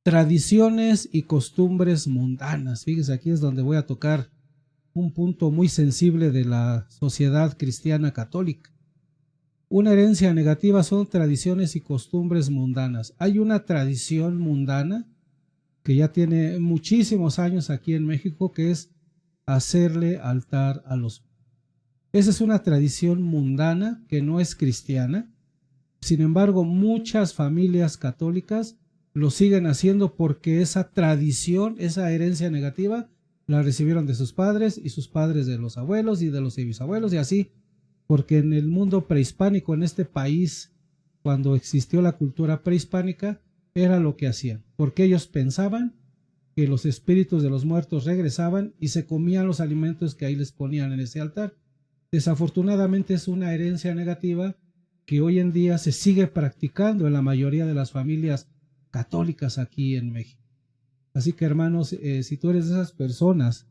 Tradiciones y costumbres mundanas. Fíjese, aquí es donde voy a tocar un punto muy sensible de la sociedad cristiana católica. Una herencia negativa son tradiciones y costumbres mundanas. Hay una tradición mundana que ya tiene muchísimos años aquí en México, que es hacerle altar a los muertos. Esa es una tradición mundana que no es cristiana. Sin embargo, muchas familias católicas lo siguen haciendo porque esa tradición, esa herencia negativa, la recibieron de sus padres y sus padres de los abuelos y de los bisabuelos y así, porque en el mundo prehispánico, en este país, cuando existió la cultura prehispánica, era lo que hacían, porque ellos pensaban que los espíritus de los muertos regresaban y se comían los alimentos que ahí les ponían en ese altar. Desafortunadamente es una herencia negativa que hoy en día se sigue practicando en la mayoría de las familias católicas aquí en México. Así que hermanos, si tú eres de esas personas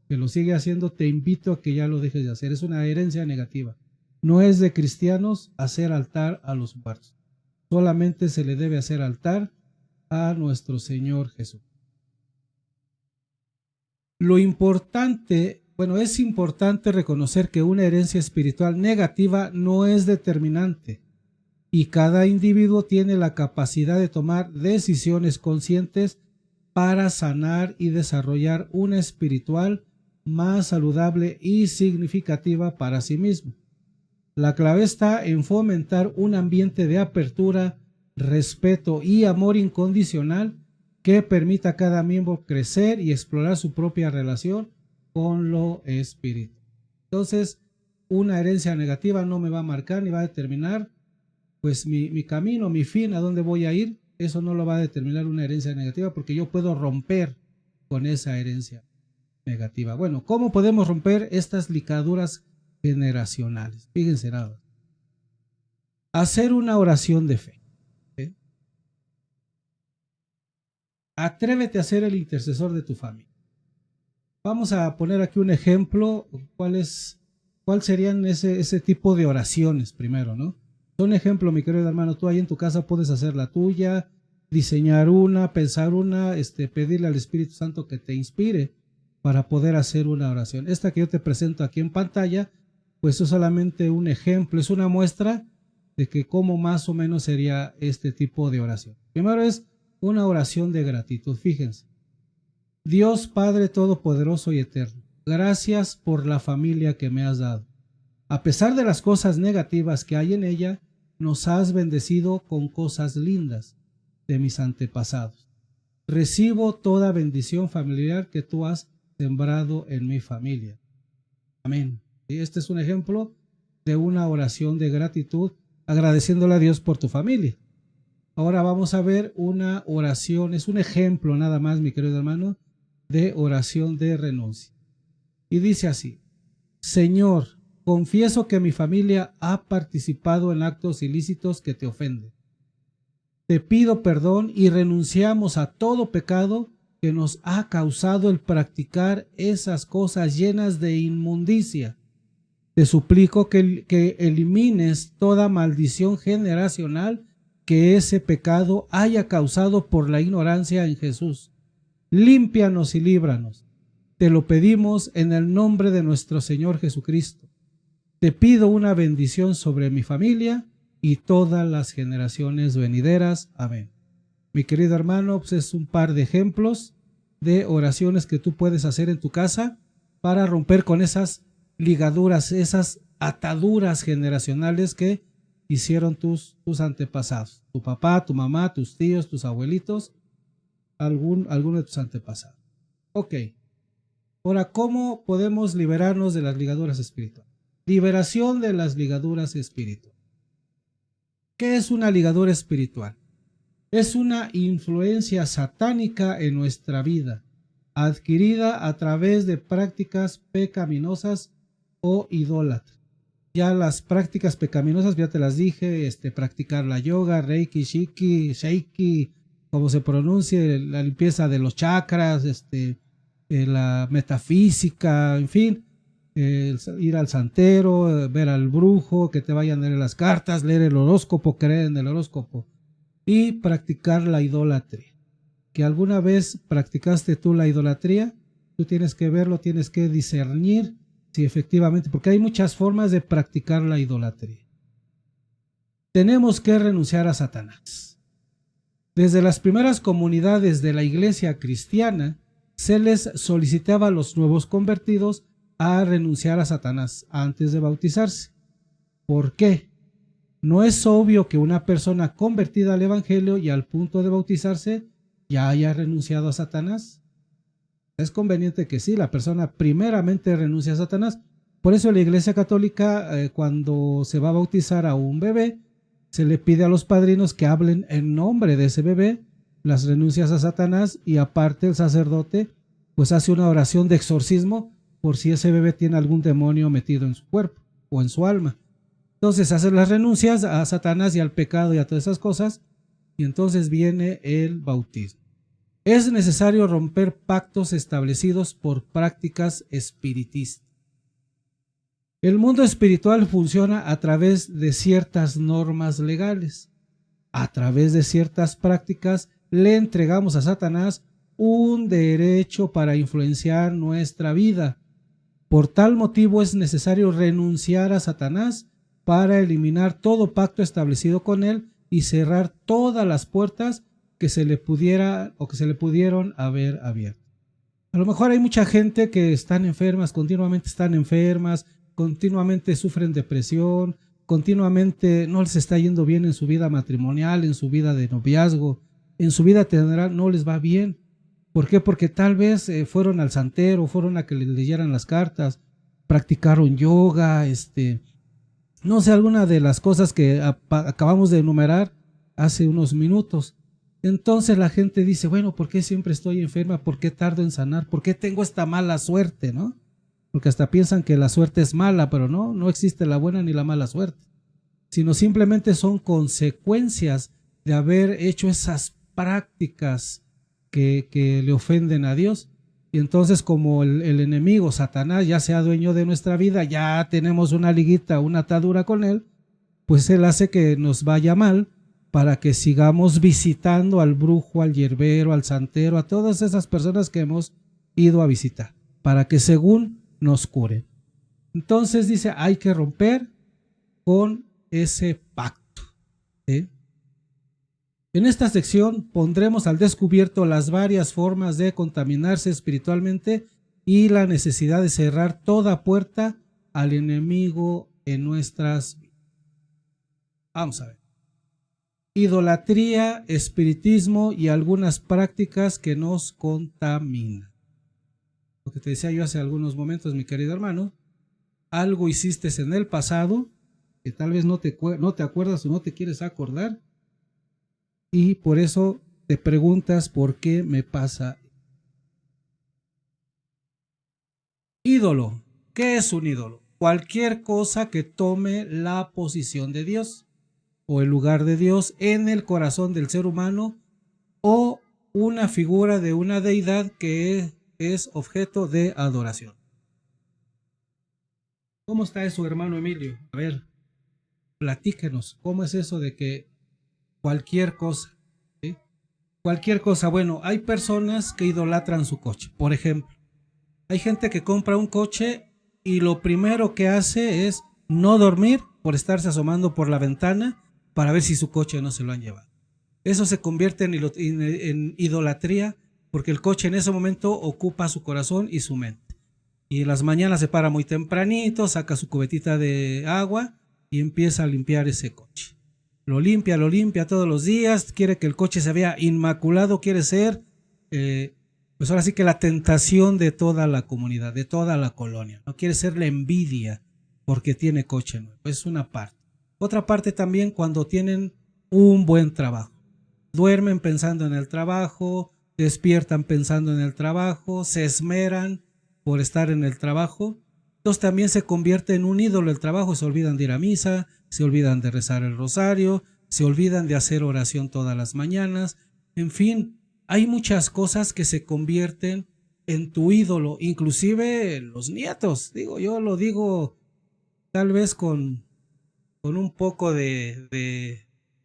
que lo sigue haciendo, te invito a que ya lo dejes de hacer. Es una herencia negativa. No es de cristianos hacer altar a los muertos. Solamente se le debe hacer altar a nuestro Señor Jesús. Lo importante, es importante reconocer que una herencia espiritual negativa no es determinante y cada individuo tiene la capacidad de tomar decisiones conscientes para sanar y desarrollar una espiritual más saludable y significativa para sí mismo. La clave está en fomentar un ambiente de apertura, respeto y amor incondicional que permita a cada miembro crecer y explorar su propia relación con lo espiritual. Entonces, una herencia negativa no me va a marcar ni va a determinar pues mi camino, mi fin, a dónde voy a ir. Eso no lo va a determinar una herencia negativa porque yo puedo romper con esa herencia negativa. Bueno, ¿cómo podemos romper estas ligaduras generacionales? Fíjense nada. Hacer una oración de fe. ¿Sí? Atrévete a ser el intercesor de tu familia. Vamos a poner aquí un ejemplo. ¿Cuál serían ese tipo de oraciones primero, no? Un ejemplo, mi querido hermano, tú ahí en tu casa puedes hacer la tuya, diseñar una, pensar una, pedirle al Espíritu Santo que te inspire para poder hacer una oración. Esta que yo te presento aquí en pantalla, pues es solamente un ejemplo, es una muestra de que cómo más o menos sería este tipo de oración. Primero es una oración de gratitud, fíjense. Dios Padre Todopoderoso y Eterno, gracias por la familia que me has dado. A pesar de las cosas negativas que hay en ella, nos has bendecido con cosas lindas de mis antepasados. Recibo toda bendición familiar que tú has sembrado en mi familia. Amén. Y este es un ejemplo de una oración de gratitud, agradeciéndole a Dios por tu familia. Ahora vamos a ver una oración, es un ejemplo nada más, mi querido hermano, de oración de renuncia. Y dice así: Señor, confieso que mi familia ha participado en actos ilícitos que te ofenden. Te pido perdón y renunciamos a todo pecado que nos ha causado el practicar esas cosas llenas de inmundicia. Te suplico que elimines toda maldición generacional que ese pecado haya causado por la ignorancia en Jesús. Límpianos y líbranos. Te lo pedimos en el nombre de nuestro Señor Jesucristo. Te pido una bendición sobre mi familia y todas las generaciones venideras. Amén. Mi querido hermano, pues es un par de ejemplos de oraciones que tú puedes hacer en tu casa para romper con esas ligaduras, esas ataduras generacionales que hicieron tus antepasados. Tu papá, tu mamá, tus tíos, tus abuelitos, alguno de tus antepasados. Ok. Ahora, ¿cómo podemos liberarnos de las ligaduras espirituales? Liberación de las ligaduras espirituales. ¿Qué es una ligadura espiritual? Es una influencia satánica en nuestra vida, adquirida a través de prácticas pecaminosas o idólatras. Ya las prácticas pecaminosas, ya te las dije, practicar la yoga, reiki, sheiki, como se pronuncie, la limpieza de los chakras, la metafísica, en fin, ir al santero, ver al brujo, que te vayan a leer las cartas, leer el horóscopo, creer en el horóscopo y practicar la idolatría. Que alguna vez practicaste tú la idolatría, tú tienes que verlo, tienes que discernir si efectivamente, porque hay muchas formas de practicar la idolatría. Tenemos que renunciar a Satanás. Desde las primeras comunidades de la iglesia cristiana, se les solicitaba a los nuevos convertidos a renunciar a Satanás antes de bautizarse. ¿Por qué? No es obvio que una persona convertida al evangelio y al punto de bautizarse ya haya renunciado a Satanás. Es conveniente que sí, la persona primeramente renuncia a Satanás. Por eso la Iglesia Católica, cuando se va a bautizar a un bebé, se le pide a los padrinos que hablen en nombre de ese bebé, las renuncias a Satanás, y aparte el sacerdote pues hace una oración de exorcismo por si ese bebé tiene algún demonio metido en su cuerpo o en su alma. Entonces hace las renuncias a Satanás y al pecado y a todas esas cosas, y entonces viene el bautismo. Es necesario romper pactos establecidos por prácticas espiritistas. El mundo espiritual funciona a través de ciertas normas legales. A través de ciertas prácticas le entregamos a Satanás un derecho para influenciar nuestra vida. Por tal motivo es necesario renunciar a Satanás para eliminar todo pacto establecido con él y cerrar todas las puertas que se le pudiera o que se le pudieron haber abierto. A lo mejor hay mucha gente que están enfermas, continuamente sufren depresión, continuamente no les está yendo bien en su vida matrimonial, en su vida de noviazgo, en su vida general no les va bien. ¿Por qué? Porque tal vez fueron al santero, fueron a que les leyeran las cartas, practicaron yoga, no sé, alguna de las cosas que acabamos de enumerar hace unos minutos. Entonces la gente dice, bueno, ¿por qué siempre estoy enferma? ¿Por qué tardo en sanar? ¿Por qué tengo esta mala suerte? ¿No? Porque hasta piensan que la suerte es mala, pero no existe la buena ni la mala suerte, sino simplemente son consecuencias de haber hecho esas prácticas que le ofenden a Dios. Y entonces como el enemigo, Satanás, ya sea dueño de nuestra vida, ya tenemos una liguita, una atadura con él, pues él hace que nos vaya mal para que sigamos visitando al brujo, al hierbero, al santero, a todas esas personas que hemos ido a visitar, para que según nos curen. Entonces dice, hay que romper con ese pacto, ¿sí? En esta sección pondremos al descubierto las varias formas de contaminarse espiritualmente y la necesidad de cerrar toda puerta al enemigo en nuestras vidas. Vamos a ver. Idolatría, espiritismo y algunas prácticas que nos contaminan. Lo que te decía yo hace algunos momentos, mi querido hermano, algo hiciste en el pasado que tal vez no te acuerdas o no te quieres acordar, y por eso te preguntas por qué me pasa. Ídolo. ¿Qué es un ídolo? Cualquier cosa que tome la posición de Dios o el lugar de Dios en el corazón del ser humano, o una figura de una deidad que es objeto de adoración. ¿Cómo está eso, hermano Emilio? A ver, platíquenos, ¿cómo es eso de que cualquier cosa, ¿sí? Cualquier cosa? Bueno, hay personas que idolatran su coche. Por ejemplo, hay gente que compra un coche y lo primero que hace es no dormir por estarse asomando por la ventana para ver si su coche no se lo han llevado. Eso se convierte en idolatría, porque el coche en ese momento ocupa su corazón y su mente. Y en las mañanas se para muy tempranito, saca su cubetita de agua y empieza a limpiar ese coche. Lo limpia todos los días, quiere que el coche se vea inmaculado, quiere ser, pues ahora sí que la tentación de toda la comunidad, de toda la colonia. No quiere ser la envidia porque tiene coche nuevo. Es una parte. Otra parte también cuando tienen un buen trabajo. Duermen pensando en el trabajo, despiertan pensando en el trabajo, se esmeran por estar en el trabajo. Entonces también se convierte en un ídolo el trabajo, se olvidan de ir a misa, se olvidan de rezar el rosario, se olvidan de hacer oración todas las mañanas. En fin, hay muchas cosas que se convierten en tu ídolo, inclusive los nietos. Digo, yo lo digo tal vez con un poco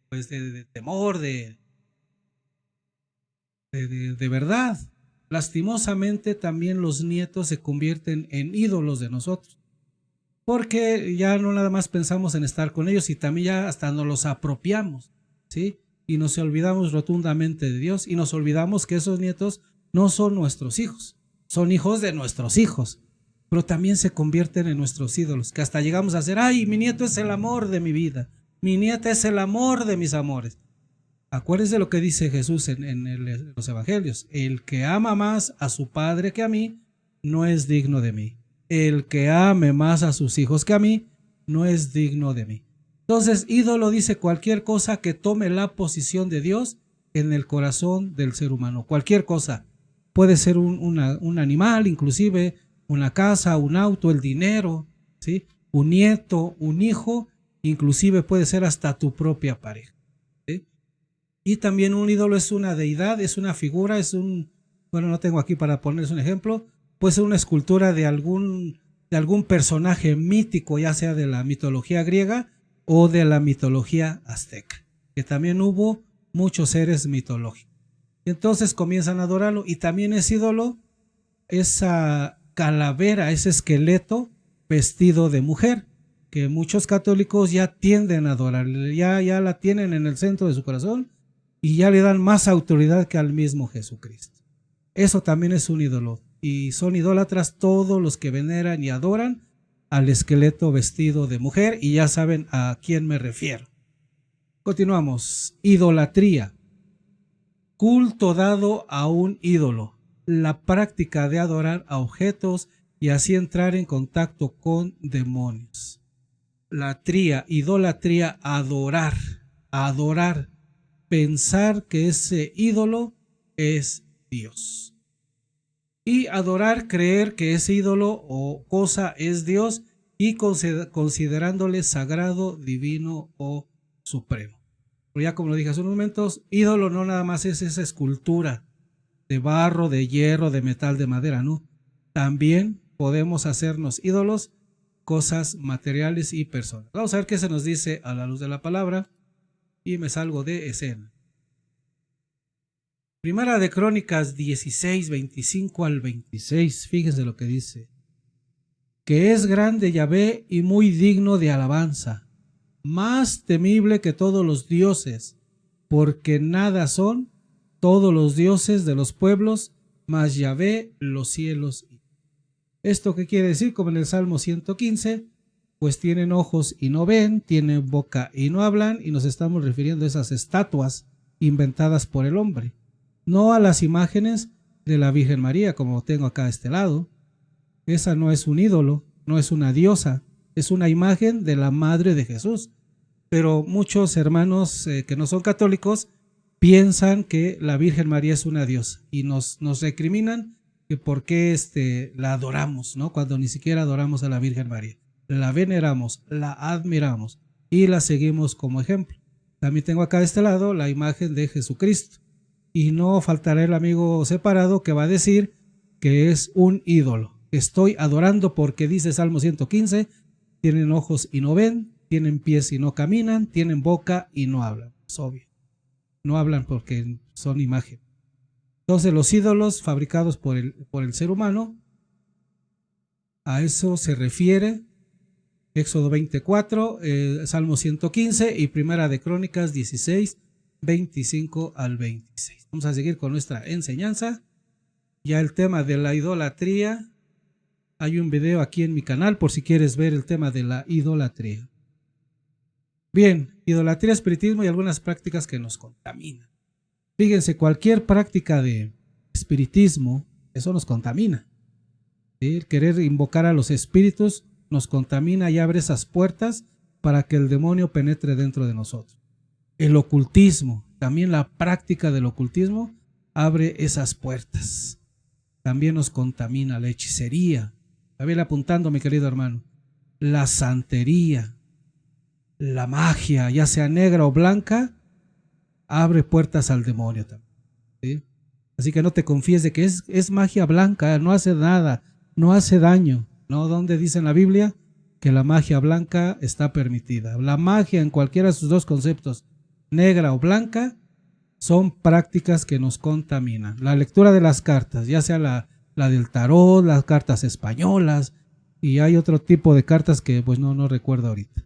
pues de temor, de verdad. Lastimosamente también los nietos se convierten en ídolos de nosotros, porque ya no nada más pensamos en estar con ellos y también ya hasta nos los apropiamos, ¿sí? Y nos olvidamos rotundamente de Dios y nos olvidamos que esos nietos no son nuestros hijos, son hijos de nuestros hijos, pero también se convierten en nuestros ídolos, que hasta llegamos a ser, ay, mi nieto es el amor de mi vida, mi nieta es el amor de mis amores. Acuérdense lo que dice Jesús en los evangelios, el que ama más a su padre que a mí, no es digno de mí. El que ame más a sus hijos que a mí, no es digno de mí. Entonces, ídolo dice cualquier cosa que tome la posición de Dios en el corazón del ser humano. Cualquier cosa. Puede ser un animal, inclusive una casa, un auto, el dinero, ¿sí? Un nieto, un hijo, inclusive puede ser hasta tu propia pareja. ¿Sí? Y también un ídolo es una deidad, es una figura, bueno, no tengo aquí para ponerles un ejemplo, puede ser una escultura de algún personaje mítico, ya sea de la mitología griega o de la mitología azteca, que también hubo muchos seres mitológicos. Entonces comienzan a adorarlo y también es ídolo esa calavera, ese esqueleto vestido de mujer, que muchos católicos ya tienden a adorar, ya la tienen en el centro de su corazón y ya le dan más autoridad que al mismo Jesucristo. Eso también es un ídolo y son idólatras todos los que veneran y adoran al esqueleto vestido de mujer y ya saben a quién me refiero. Continuamos. Idolatría. Culto dado a un ídolo. La práctica de adorar a objetos y así entrar en contacto con demonios. Latría, idolatría, adorar, pensar que ese ídolo es Dios. Y adorar, creer que ese ídolo o cosa es Dios y considerándole sagrado, divino o supremo. Pero ya como lo dije hace unos momentos, ídolo no nada más es esa escultura de barro, de hierro, de metal, de madera, no. También podemos hacernos ídolos, cosas materiales y personas. Vamos a ver qué se nos dice a la luz de la palabra y me salgo de escena. Primera de Crónicas 16, 25 al 26, fíjense lo que dice. Que es grande Yahvé y muy digno de alabanza, más temible que todos los dioses, porque nada son todos los dioses de los pueblos, mas Yahvé los cielos. ¿Esto qué quiere decir? Como en el Salmo 115, pues tienen ojos y no ven, tienen boca y no hablan, y nos estamos refiriendo a esas estatuas inventadas por el hombre, no a las imágenes de la Virgen María, como tengo acá a este lado. Esa no es un ídolo, no es una diosa, es una imagen de la Madre de Jesús. Pero muchos hermanos que no son católicos piensan que la Virgen María es una diosa y nos recriminan que por qué la adoramos, ¿no? Cuando ni siquiera adoramos a la Virgen María. La veneramos, la admiramos y la seguimos como ejemplo. También tengo acá de este lado la imagen de Jesucristo y no faltará el amigo separado que va a decir que es un ídolo. Estoy adorando porque dice Salmo 115, tienen ojos y no ven, tienen pies y no caminan, tienen boca y no hablan. Es obvio. No hablan porque son imagen. Entonces los ídolos fabricados por el ser humano, a eso se refiere Éxodo 24, Salmo 115 y Primera de Crónicas 16, 25 al 26. Vamos a seguir con nuestra enseñanza. Ya el tema de la idolatría, hay un video aquí en mi canal por si quieres ver el tema de la idolatría. Bien, idolatría, espiritismo y algunas prácticas que nos contaminan. Fíjense, cualquier práctica de espiritismo, eso nos contamina. ¿Sí? El querer invocar a los espíritus nos contamina y abre esas puertas para que el demonio penetre dentro de nosotros. El ocultismo, también la práctica del ocultismo abre esas puertas. También nos contamina la hechicería. A ver, apuntando, mi querido hermano. La santería, la magia, ya sea negra o blanca, abre puertas al demonio también. ¿Sí? Así que no te confíes de que es magia blanca, no hace nada, no hace daño. ¿No? ¿Dónde dice en la Biblia que la magia blanca está permitida? La magia en cualquiera de sus dos conceptos, negra o blanca, son prácticas que nos contaminan. La lectura de las cartas, ya sea la del tarot, las cartas españolas, y hay otro tipo de cartas que pues no recuerdo ahorita.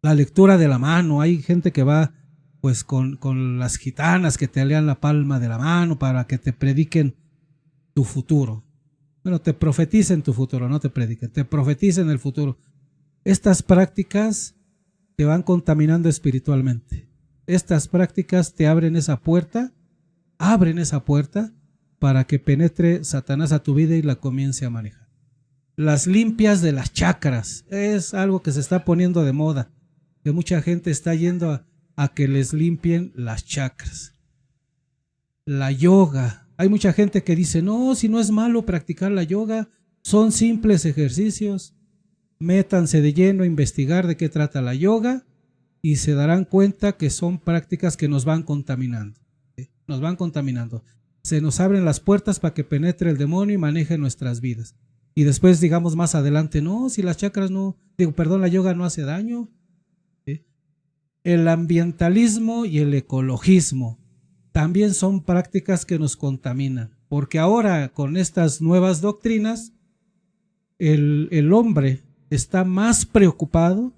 La lectura de la mano, hay gente que va pues con las gitanas que te lean la palma de la mano para que te prediquen tu futuro. Bueno, te profeticen tu futuro, no te prediquen, te profeticen el futuro. Estas prácticas te van contaminando espiritualmente. Estas prácticas te abren esa puerta para que penetre Satanás a tu vida y la comience a manejar. Las limpias de las chakras es algo que se está poniendo de moda, que mucha gente está yendo a que les limpien las chakras. La yoga. Hay mucha gente que dice, no, si no es malo practicar la yoga, son simples ejercicios. Métanse de lleno a investigar de qué trata la yoga y se darán cuenta que son prácticas que nos van contaminando. Nos van contaminando. Se nos abren las puertas para que penetre el demonio y maneje nuestras vidas. Y después digamos más adelante, no, si las chakras la yoga no hace daño. El ambientalismo y el ecologismo también son prácticas que nos contaminan, porque ahora con estas nuevas doctrinas, el hombre está más preocupado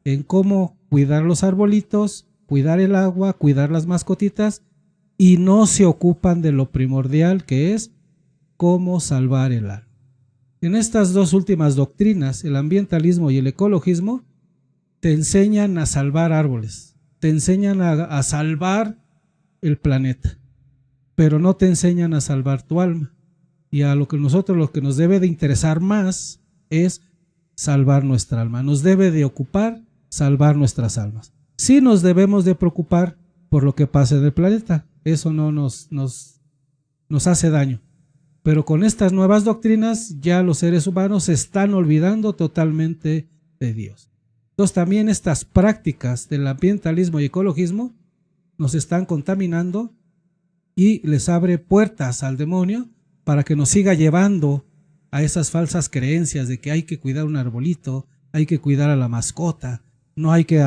en cómo cuidar los arbolitos, cuidar el agua, cuidar las mascotitas, y no se ocupan de lo primordial, que es cómo salvar el alma. En estas dos últimas doctrinas, el ambientalismo y el ecologismo, te enseñan a salvar árboles, te enseñan a salvar el planeta, pero no te enseñan a salvar tu alma. Y a lo que nos debe de interesar más es salvar nuestra alma. Nos debe de ocupar salvar nuestras almas. Sí nos debemos de preocupar por lo que pasa en el planeta. Eso no nos hace daño. Pero con estas nuevas doctrinas ya los seres humanos se están olvidando totalmente de Dios. Entonces también estas prácticas del ambientalismo y ecologismo nos están contaminando y les abre puertas al demonio para que nos siga llevando a esas falsas creencias de que hay que cuidar un arbolito, hay que cuidar a la mascota, no hay que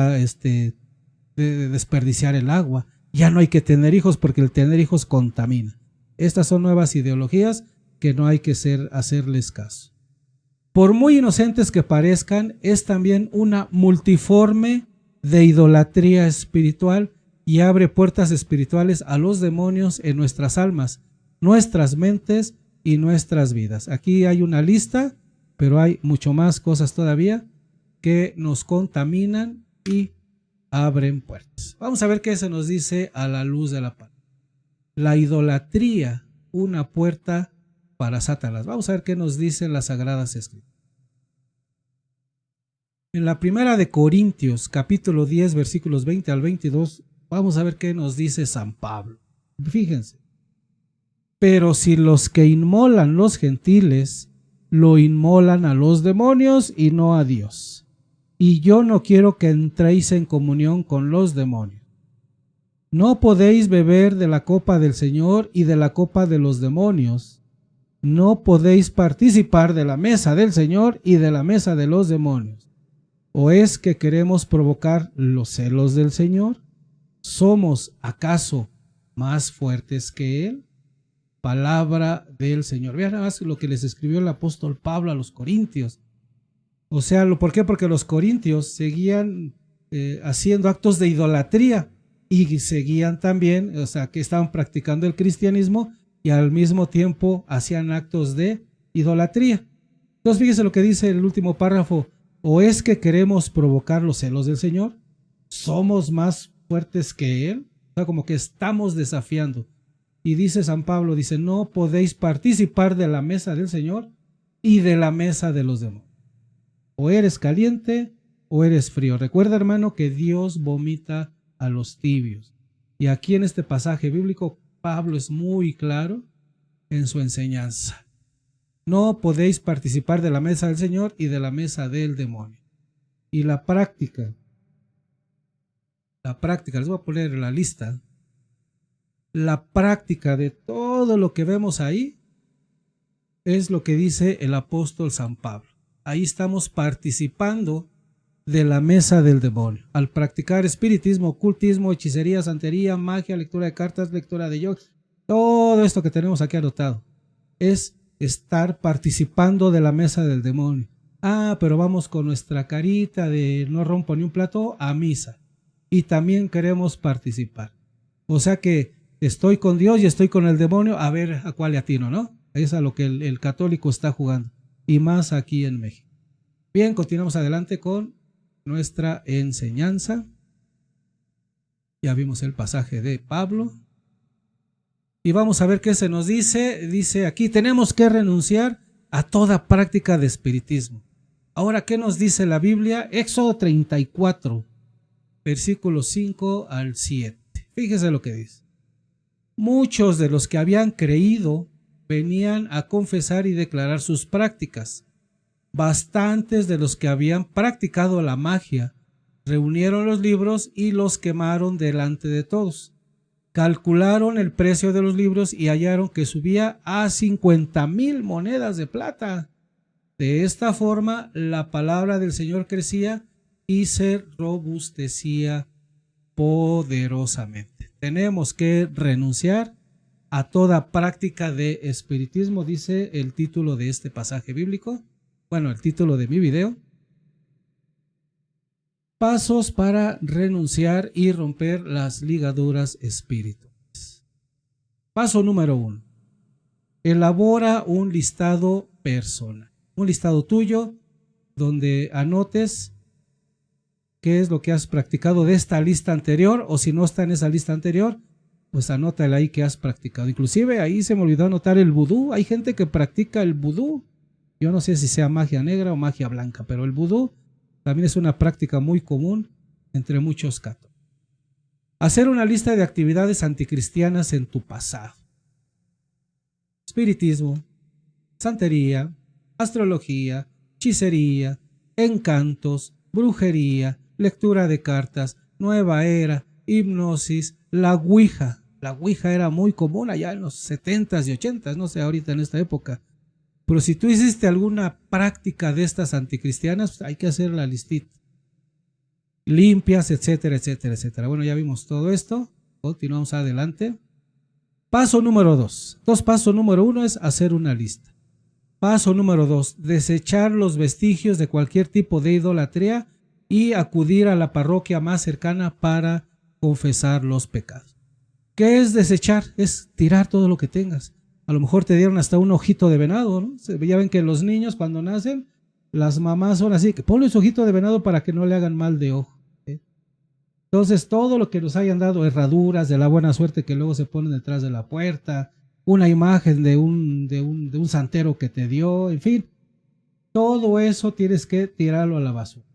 desperdiciar el agua, ya no hay que tener hijos porque el tener hijos contamina. Estas son nuevas ideologías que no hay que hacerles caso. Por muy inocentes que parezcan, es también una multiforme de idolatría espiritual y abre puertas espirituales a los demonios en nuestras almas, nuestras mentes y nuestras vidas. Aquí hay una lista, pero hay mucho más cosas todavía que nos contaminan y abren puertas. Vamos a ver qué se nos dice a la luz de la palabra. La idolatría, una puerta para Satanás. Vamos a ver qué nos dicen las Sagradas Escrituras. En la primera de Corintios, capítulo 10, versículos 20 al 22, vamos a ver qué nos dice San Pablo. Fíjense. Pero si los que inmolan los gentiles, lo inmolan a los demonios y no a Dios. Y yo no quiero que entréis en comunión con los demonios. No podéis beber de la copa del Señor y de la copa de los demonios. No podéis participar de la mesa del Señor y de la mesa de los demonios. ¿O es que queremos provocar los celos del Señor? ¿Somos acaso más fuertes que Él? Palabra del Señor. Vean nada más lo que les escribió el apóstol Pablo a los corintios. O sea, ¿por qué? Porque los corintios seguían haciendo actos de idolatría y seguían también, o sea, que estaban practicando el cristianismo y al mismo tiempo hacían actos de idolatría. Entonces, fíjese lo que dice el último párrafo. ¿O es que queremos provocar los celos del Señor? ¿Somos más fuertes que Él? O sea, como que estamos desafiando. Y dice San Pablo, dice, no podéis participar de la mesa del Señor y de la mesa de los demonios. O eres caliente o eres frío. Recuerda, hermano, que Dios vomita a los tibios. Y aquí en este pasaje bíblico, Pablo es muy claro en su enseñanza. No podéis participar de la mesa del Señor y de la mesa del demonio. Y la práctica, les voy a poner la lista. La práctica de todos todo lo que vemos ahí es lo que dice el apóstol San Pablo. Ahí estamos participando de la mesa del demonio. Al practicar espiritismo, ocultismo, hechicería, santería, magia, lectura de cartas, lectura de yoga, todo esto que tenemos aquí anotado es estar participando de la mesa del demonio. Pero vamos con nuestra carita de no rompo ni un plato a misa y también queremos participar. O sea que estoy con Dios y estoy con el demonio, a ver a cuál le atino, ¿no? Es a lo que el católico está jugando, y más aquí en México. Bien, continuamos adelante con nuestra enseñanza. Ya vimos el pasaje de Pablo. Y vamos a ver qué se nos dice. Dice aquí, tenemos que renunciar a toda práctica de espiritismo. Ahora, ¿qué nos dice la Biblia? Éxodo 34, versículos 5 al 7. Fíjese lo que dice. Muchos de los que habían creído venían a confesar y declarar sus prácticas. Bastantes de los que habían practicado la magia reunieron los libros y los quemaron delante de todos. Calcularon el precio de los libros y hallaron que subía a 50,000 monedas de plata. De esta forma, la palabra del Señor crecía y se robustecía poderosamente. Tenemos que renunciar a toda práctica de espiritismo, dice el título de este pasaje bíblico. Bueno, el título de mi video. Pasos para renunciar y romper las ligaduras espirituales. Paso número 1. Elabora un listado personal. Un listado tuyo donde anotes qué es lo que has practicado de esta lista anterior, o si no está en esa lista anterior, pues anótale ahí que has practicado. Inclusive ahí se me olvidó anotar el vudú. Hay gente que practica el vudú. Yo no sé si sea magia negra o magia blanca, pero el vudú también es una práctica muy común entre muchos católicos. Hacer una lista de actividades anticristianas en tu pasado. Espiritismo, santería, astrología, hechicería, encantos, brujería, lectura de cartas, nueva era, hipnosis, la ouija. La ouija era muy común allá en los 70s y 80s, no sé ahorita en esta época. Pero si tú hiciste alguna práctica de estas anticristianas, pues hay que hacer la listita. Limpias, etcétera, etcétera, etcétera. Bueno, ya vimos todo esto. Continuamos adelante. Paso número 2. Paso número 1 es hacer una lista. Paso número 2. Desechar los vestigios de cualquier tipo de idolatría y acudir a la parroquia más cercana para confesar los pecados. ¿Qué es desechar? Es tirar todo lo que tengas. A lo mejor te dieron hasta un ojito de venado, ¿no? Ya ven que los niños cuando nacen, las mamás son así, que ponle su ojito de venado para que no le hagan mal de ojo. Entonces, todo lo que nos hayan dado, herraduras de la buena suerte que luego se ponen detrás de la puerta, una imagen de un santero que te dio, en fin, todo eso tienes que tirarlo a la basura.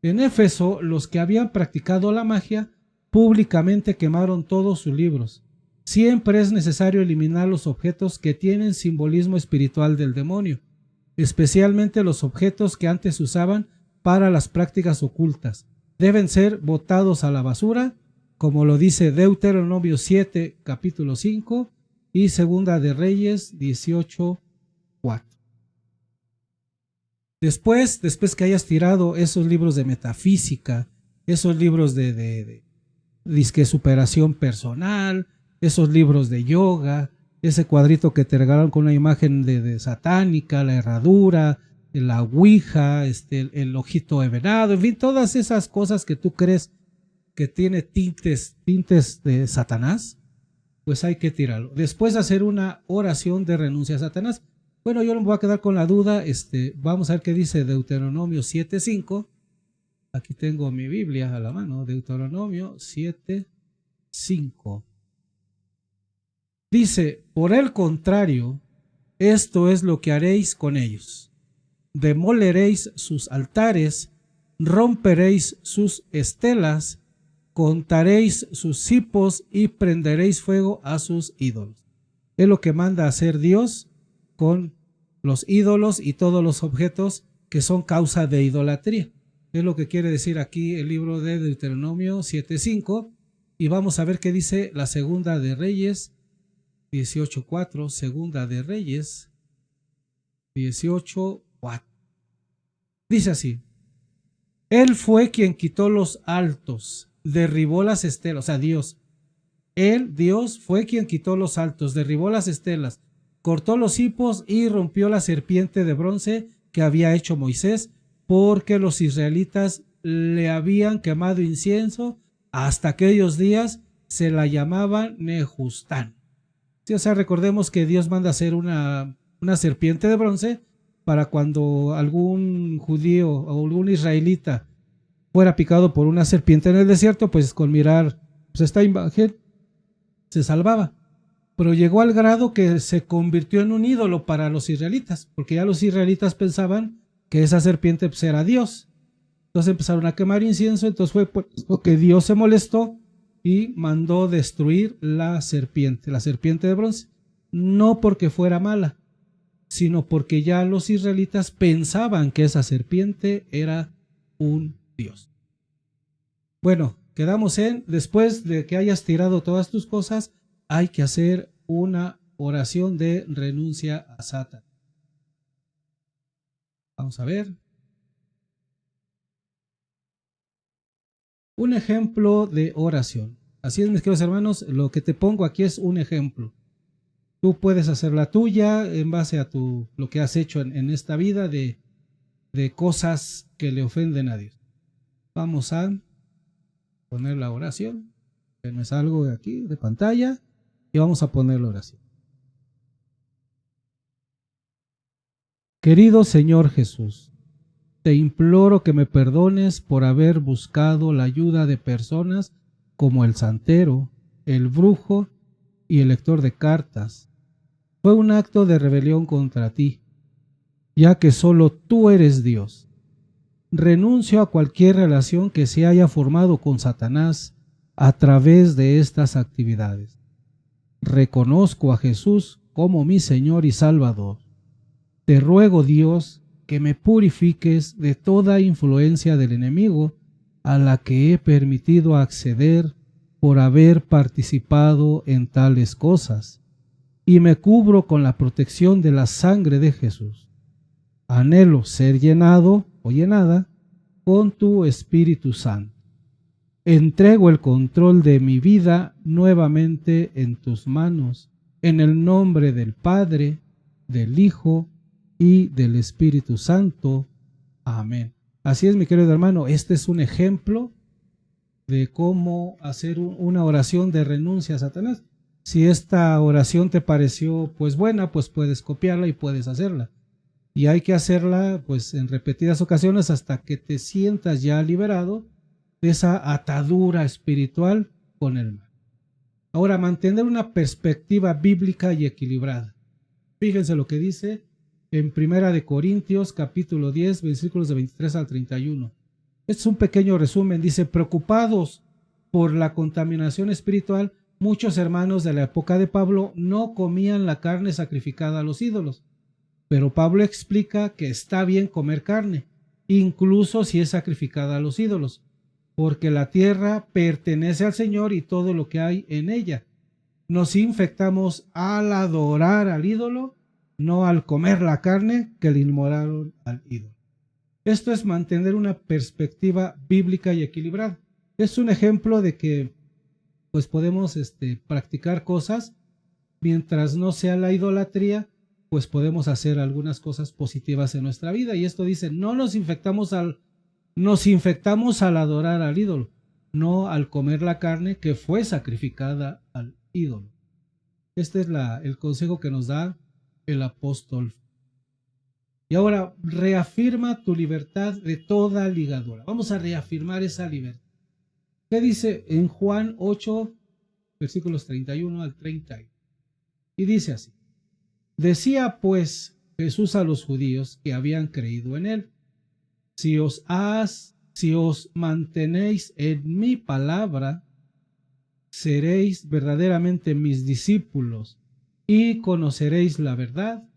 En Éfeso, los que habían practicado la magia públicamente quemaron todos sus libros. Siempre es necesario eliminar los objetos que tienen simbolismo espiritual del demonio, especialmente los objetos que antes se usaban para las prácticas ocultas. Deben ser botados a la basura, como lo dice Deuteronomio 7, capítulo 5 y Segunda de Reyes 18, 4. Después que hayas tirado esos libros de metafísica, esos libros de disque superación personal, esos libros de yoga, ese cuadrito que te regalaron con una imagen de satánica, la herradura, la ouija, el ojito de venado, en fin, todas esas cosas que tú crees que tiene tintes de Satanás, pues hay que tirarlo. Después hacer una oración de renuncia a Satanás. Bueno, yo no me voy a quedar con la duda, vamos a ver qué dice Deuteronomio 7:5. Aquí tengo mi Biblia a la mano, Deuteronomio 7:5. Dice, por el contrario, esto es lo que haréis con ellos. Demoleréis sus altares, romperéis sus estelas, contaréis sus cipos y prenderéis fuego a sus ídolos. Es lo que manda hacer Dios con los ídolos y todos los objetos que son causa de idolatría. Es lo que quiere decir aquí el libro de Deuteronomio 7:5. Y vamos a ver qué dice la Segunda de Reyes 18:4, Segunda de Reyes 18:4. Dice así: Él fue quien quitó los altos, derribó las estelas, o sea, Dios. Dios, fue quien quitó los altos, derribó las estelas, cortó los hipos y rompió la serpiente de bronce que había hecho Moisés, porque los israelitas le habían quemado incienso. Hasta aquellos días se la llamaban Nehustán. Sí, o sea, recordemos que Dios manda hacer una serpiente de bronce para cuando algún judío o algún israelita fuera picado por una serpiente en el desierto, pues con mirar pues esta imagen se salvaba. Pero llegó al grado que se convirtió en un ídolo para los israelitas, porque ya los israelitas pensaban que esa serpiente pues era Dios. Entonces empezaron a quemar incienso, entonces fue por eso que Dios se molestó y mandó destruir la serpiente de bronce. No porque fuera mala, sino porque ya los israelitas pensaban que esa serpiente era un Dios. Bueno, quedamos en, después de que hayas tirado todas tus cosas, hay que hacer una oración de renuncia a Satanás. Vamos a ver. Un ejemplo de oración. Así es, mis queridos hermanos, lo que te pongo aquí es un ejemplo. Tú puedes hacer la tuya en base a lo que has hecho en esta vida de cosas que le ofenden a Dios. Vamos a poner la oración. Que me salgo de aquí, de pantalla, y vamos a poner la oración. Querido Señor Jesús, te imploro que me perdones por haber buscado la ayuda de personas como el santero, el brujo y el lector de cartas. Fue un acto de rebelión contra ti, ya que solo tú eres Dios. Renuncio a cualquier relación que se haya formado con Satanás a través de estas actividades. Reconozco a Jesús como mi Señor y Salvador. Te ruego, Dios, que me purifiques de toda influencia del enemigo a la que he permitido acceder por haber participado en tales cosas, y me cubro con la protección de la sangre de Jesús. Anhelo ser llenado o llenada con tu Espíritu Santo. Entrego el control de mi vida nuevamente en tus manos, en el nombre del Padre, del Hijo y del Espíritu Santo. Amén. Así es, mi querido hermano, este es un ejemplo de cómo hacer una oración de renuncia a Satanás. Si esta oración te pareció pues buena, pues puedes copiarla y puedes hacerla. Y hay que hacerla pues en repetidas ocasiones hasta que te sientas ya liberado de esa atadura espiritual con el mal. Ahora, mantener una perspectiva bíblica y equilibrada. Fíjense lo que dice en Primera de Corintios, capítulo 10, versículos de 23 al 31. Este es un pequeño resumen. Dice: preocupados por la contaminación espiritual, muchos hermanos de la época de Pablo no comían la carne sacrificada a los ídolos. Pero Pablo explica que está bien comer carne, incluso si es sacrificada a los ídolos, porque la tierra pertenece al Señor y todo lo que hay en ella. Nos infectamos al adorar al ídolo, no al comer la carne que le inmolaron al ídolo. Esto es mantener una perspectiva bíblica y equilibrada. Es un ejemplo de que pues podemos practicar cosas mientras no sea la idolatría, pues podemos hacer algunas cosas positivas en nuestra vida. Y esto dice: no nos infectamos al adorar al ídolo, no al comer la carne que fue sacrificada al ídolo. Este es el consejo que nos da el apóstol. Y ahora, reafirma tu libertad de toda ligadura. Vamos a reafirmar esa libertad. ¿Qué dice en Juan 8, versículos 31 al 30? Y dice así: decía pues Jesús a los judíos que habían creído en él: si os mantenéis en mi palabra, seréis verdaderamente mis discípulos y conoceréis la verdad,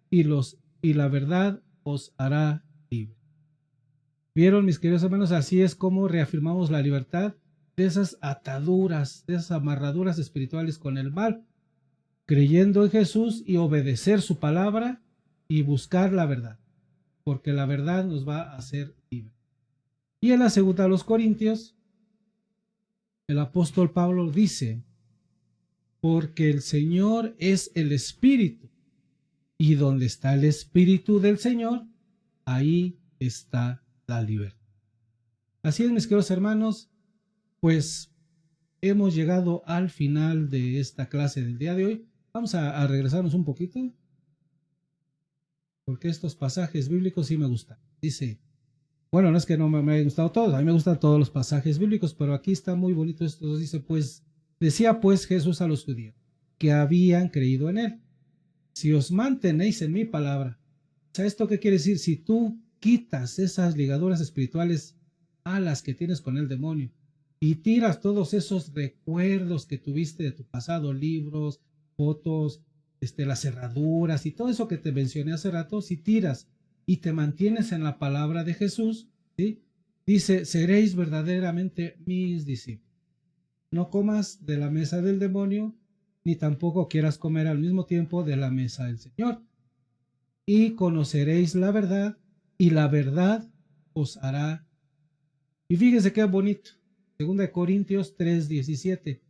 y la verdad os hará libre. ¿Vieron, mis queridos hermanos? Así es como reafirmamos la libertad de esas ataduras, de esas amarraduras espirituales con el mal. creyendo en Jesús y obedecer su palabra y buscar la verdad, porque la verdad nos va a hacer libres. Y en la segunda a los Corintios, el apóstol Pablo dice, porque el Señor es el Espíritu, y donde está el Espíritu del Señor, ahí está la libertad. Así es, mis queridos hermanos, pues hemos llegado al final de esta clase del día de hoy. Vamos a regresarnos un poquito, porque estos pasajes bíblicos sí me gustan. Dice, bueno, no es que no me hayan gustado todos, a mí me gustan todos los pasajes bíblicos, pero aquí está muy bonito esto. Dice, pues, decía pues Jesús a los judíos, que habían creído en él. Si os mantenéis en mi palabra. O sea, ¿esto qué quiere decir? Si tú quitas esas ligaduras espirituales a las que tienes con el demonio y tiras todos esos recuerdos que tuviste de tu pasado, libros, fotos, las cerraduras y todo eso que te mencioné hace rato, si tiras y te mantienes en la palabra de Jesús, ¿sí? Dice, seréis verdaderamente mis discípulos. No comas de la mesa del demonio, ni tampoco quieras comer al mismo tiempo de la mesa del Señor. Y conoceréis la verdad, y la verdad os hará. Y fíjese qué bonito. 2 Corintios 3:17.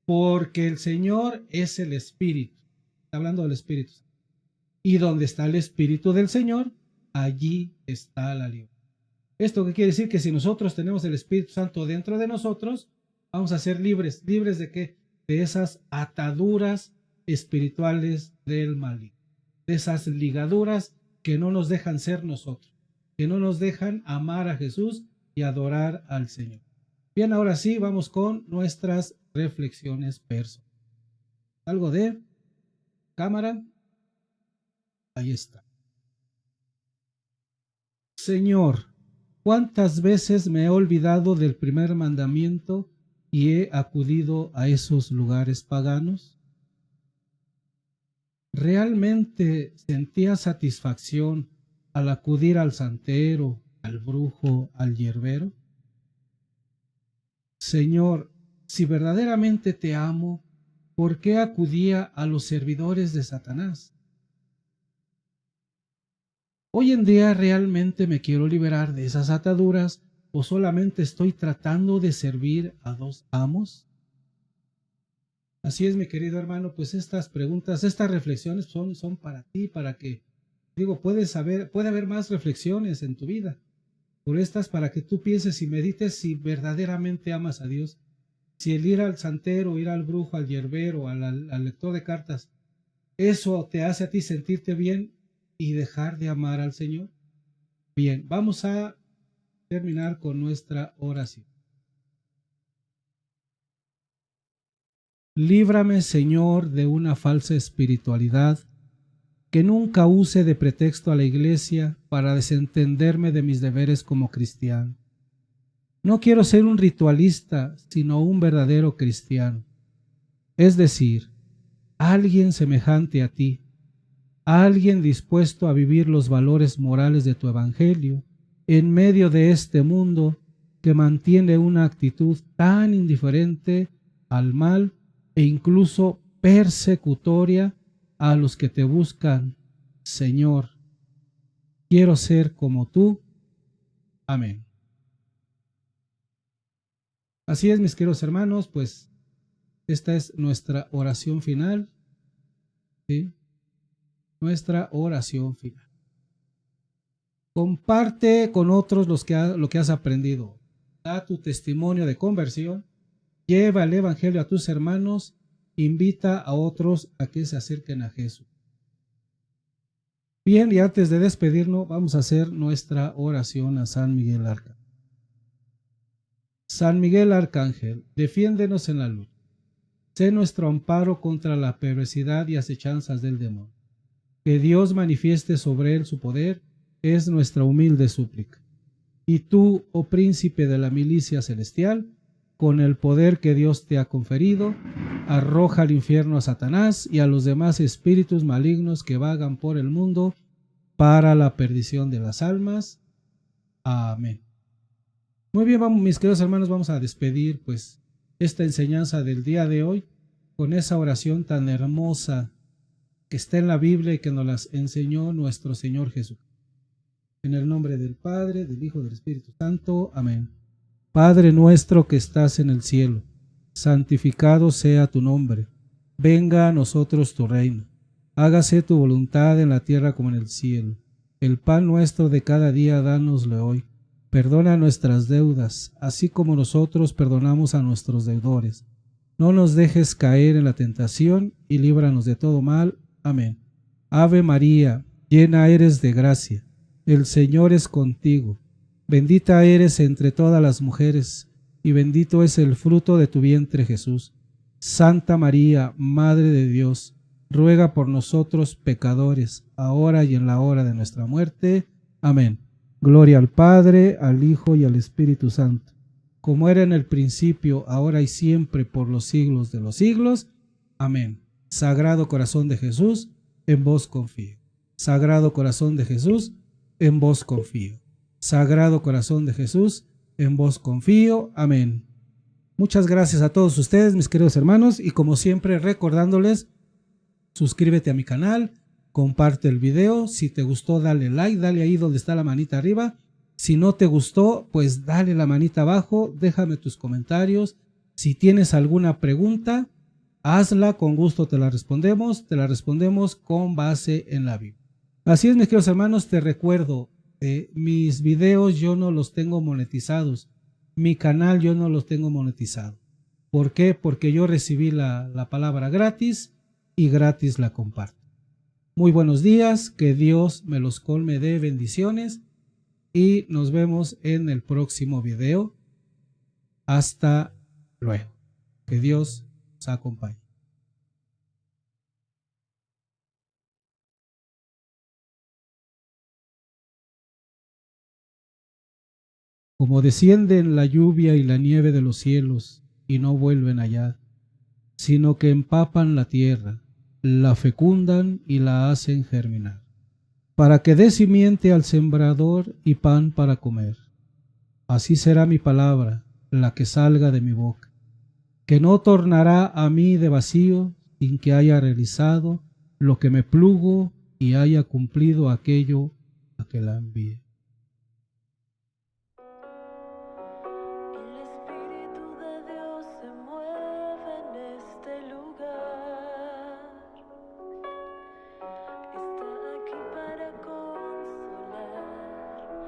Porque el Señor es el Espíritu. Está hablando del Espíritu. Y donde está el Espíritu del Señor, allí está la libertad. ¿Esto qué quiere decir? Que si nosotros tenemos el Espíritu Santo dentro de nosotros, vamos a ser libres. ¿Libres de qué? De esas ataduras espirituales del maligno, de esas ligaduras que no nos dejan ser nosotros, que no nos dejan amar a Jesús y adorar al Señor. Bien, ahora sí, vamos con nuestras reflexiones personales. Algo de cámara. Ahí está. Señor, ¿cuántas veces me he olvidado del primer mandamiento y he acudido a esos lugares paganos? ¿Realmente sentía satisfacción al acudir al santero, al brujo, al hierbero? Señor, si verdaderamente te amo, ¿por qué acudía a los servidores de Satanás? Hoy en día realmente me quiero liberar de esas ataduras o solamente estoy tratando de servir a dos amos. Así es, mi querido hermano, pues estas preguntas, estas reflexiones son para ti, para que, puede haber más reflexiones en tu vida. Por estas, para que tú pienses y medites si verdaderamente amas a Dios. Si el ir al santero, ir al brujo, al hierbero, al lector de cartas, eso te hace a ti sentirte bien y dejar de amar al Señor. Bien, vamos a terminar con nuestra oración. Líbrame, Señor, de una falsa espiritualidad que nunca use de pretexto a la iglesia para desentenderme de mis deberes como cristiano. No quiero ser un ritualista, sino un verdadero cristiano. Es decir, alguien semejante a ti, alguien dispuesto a vivir los valores morales de tu evangelio en medio de este mundo que mantiene una actitud tan indiferente al mal e incluso persecutoria a los que te buscan. Señor, quiero ser como tú. Amén. Así es, mis queridos hermanos, pues esta es nuestra oración final. ¿Sí? Nuestra oración final. Comparte con otros lo que has aprendido. Da tu testimonio de conversión. Lleva el evangelio a tus hermanos. Invita a otros a que se acerquen a Jesús. Bien, y antes de despedirnos, vamos a hacer nuestra oración a San Miguel Arcángel. San Miguel Arcángel, defiéndenos en la lucha. Sé nuestro amparo contra la perversidad y acechanzas del demonio. Que Dios manifieste sobre él su poder es nuestra humilde súplica. Y tú, oh príncipe de la milicia celestial, con el poder que Dios te ha conferido, arroja al infierno a Satanás y a los demás espíritus malignos que vagan por el mundo para la perdición de las almas. Amén. Muy bien, mis queridos hermanos, vamos a despedir pues esta enseñanza del día de hoy. con esa oración tan hermosa que está en la Biblia y que nos las enseñó nuestro Señor Jesús. En el nombre del Padre, del Hijo y del Espíritu Santo. Amén. Padre nuestro que estás en el cielo, santificado sea tu nombre. Venga a nosotros tu reino. Hágase tu voluntad en la tierra como en el cielo. El pan nuestro de cada día dánoslo hoy. Perdona nuestras deudas, así como nosotros perdonamos a nuestros deudores. No nos dejes caer en la tentación y líbranos de todo mal. Amén. Ave María, llena eres de gracia. El Señor es contigo. Bendita eres entre todas las mujeres, y bendito es el fruto de tu vientre, Jesús. Santa María, Madre de Dios, ruega por nosotros pecadores, ahora y en la hora de nuestra muerte. Amén. Gloria al Padre, al Hijo y al Espíritu Santo, como era en el principio, ahora y siempre, por los siglos de los siglos. Amén. Sagrado corazón de Jesús, en vos confío. Sagrado corazón de Jesús, en vos confío. Sagrado corazón de Jesús, en vos confío. Amén. Muchas gracias a todos ustedes, mis queridos hermanos, y como siempre recordándoles, suscríbete a mi canal, comparte el video, si te gustó dale like, dale ahí donde está la manita arriba, si no te gustó pues dale la manita abajo, déjame tus comentarios, si tienes alguna pregunta, hazla, con gusto te la respondemos con base en la Biblia. Así es, mis queridos hermanos, te recuerdo, mis videos yo no los tengo monetizados, mi canal yo no los tengo monetizado. ¿Por qué? Porque yo recibí la palabra gratis y gratis la comparto. Muy buenos días, que Dios me los colme de bendiciones y nos vemos en el próximo video. Hasta luego. Que Dios os acompañe. Como descienden la lluvia y la nieve de los cielos y no vuelven allá, sino que empapan la tierra, la fecundan y la hacen germinar, para que dé simiente al sembrador y pan para comer. Así será mi palabra, la que salga de mi boca, que no tornará a mí de vacío, sin que haya realizado lo que me plugo y haya cumplido aquello a que la envié.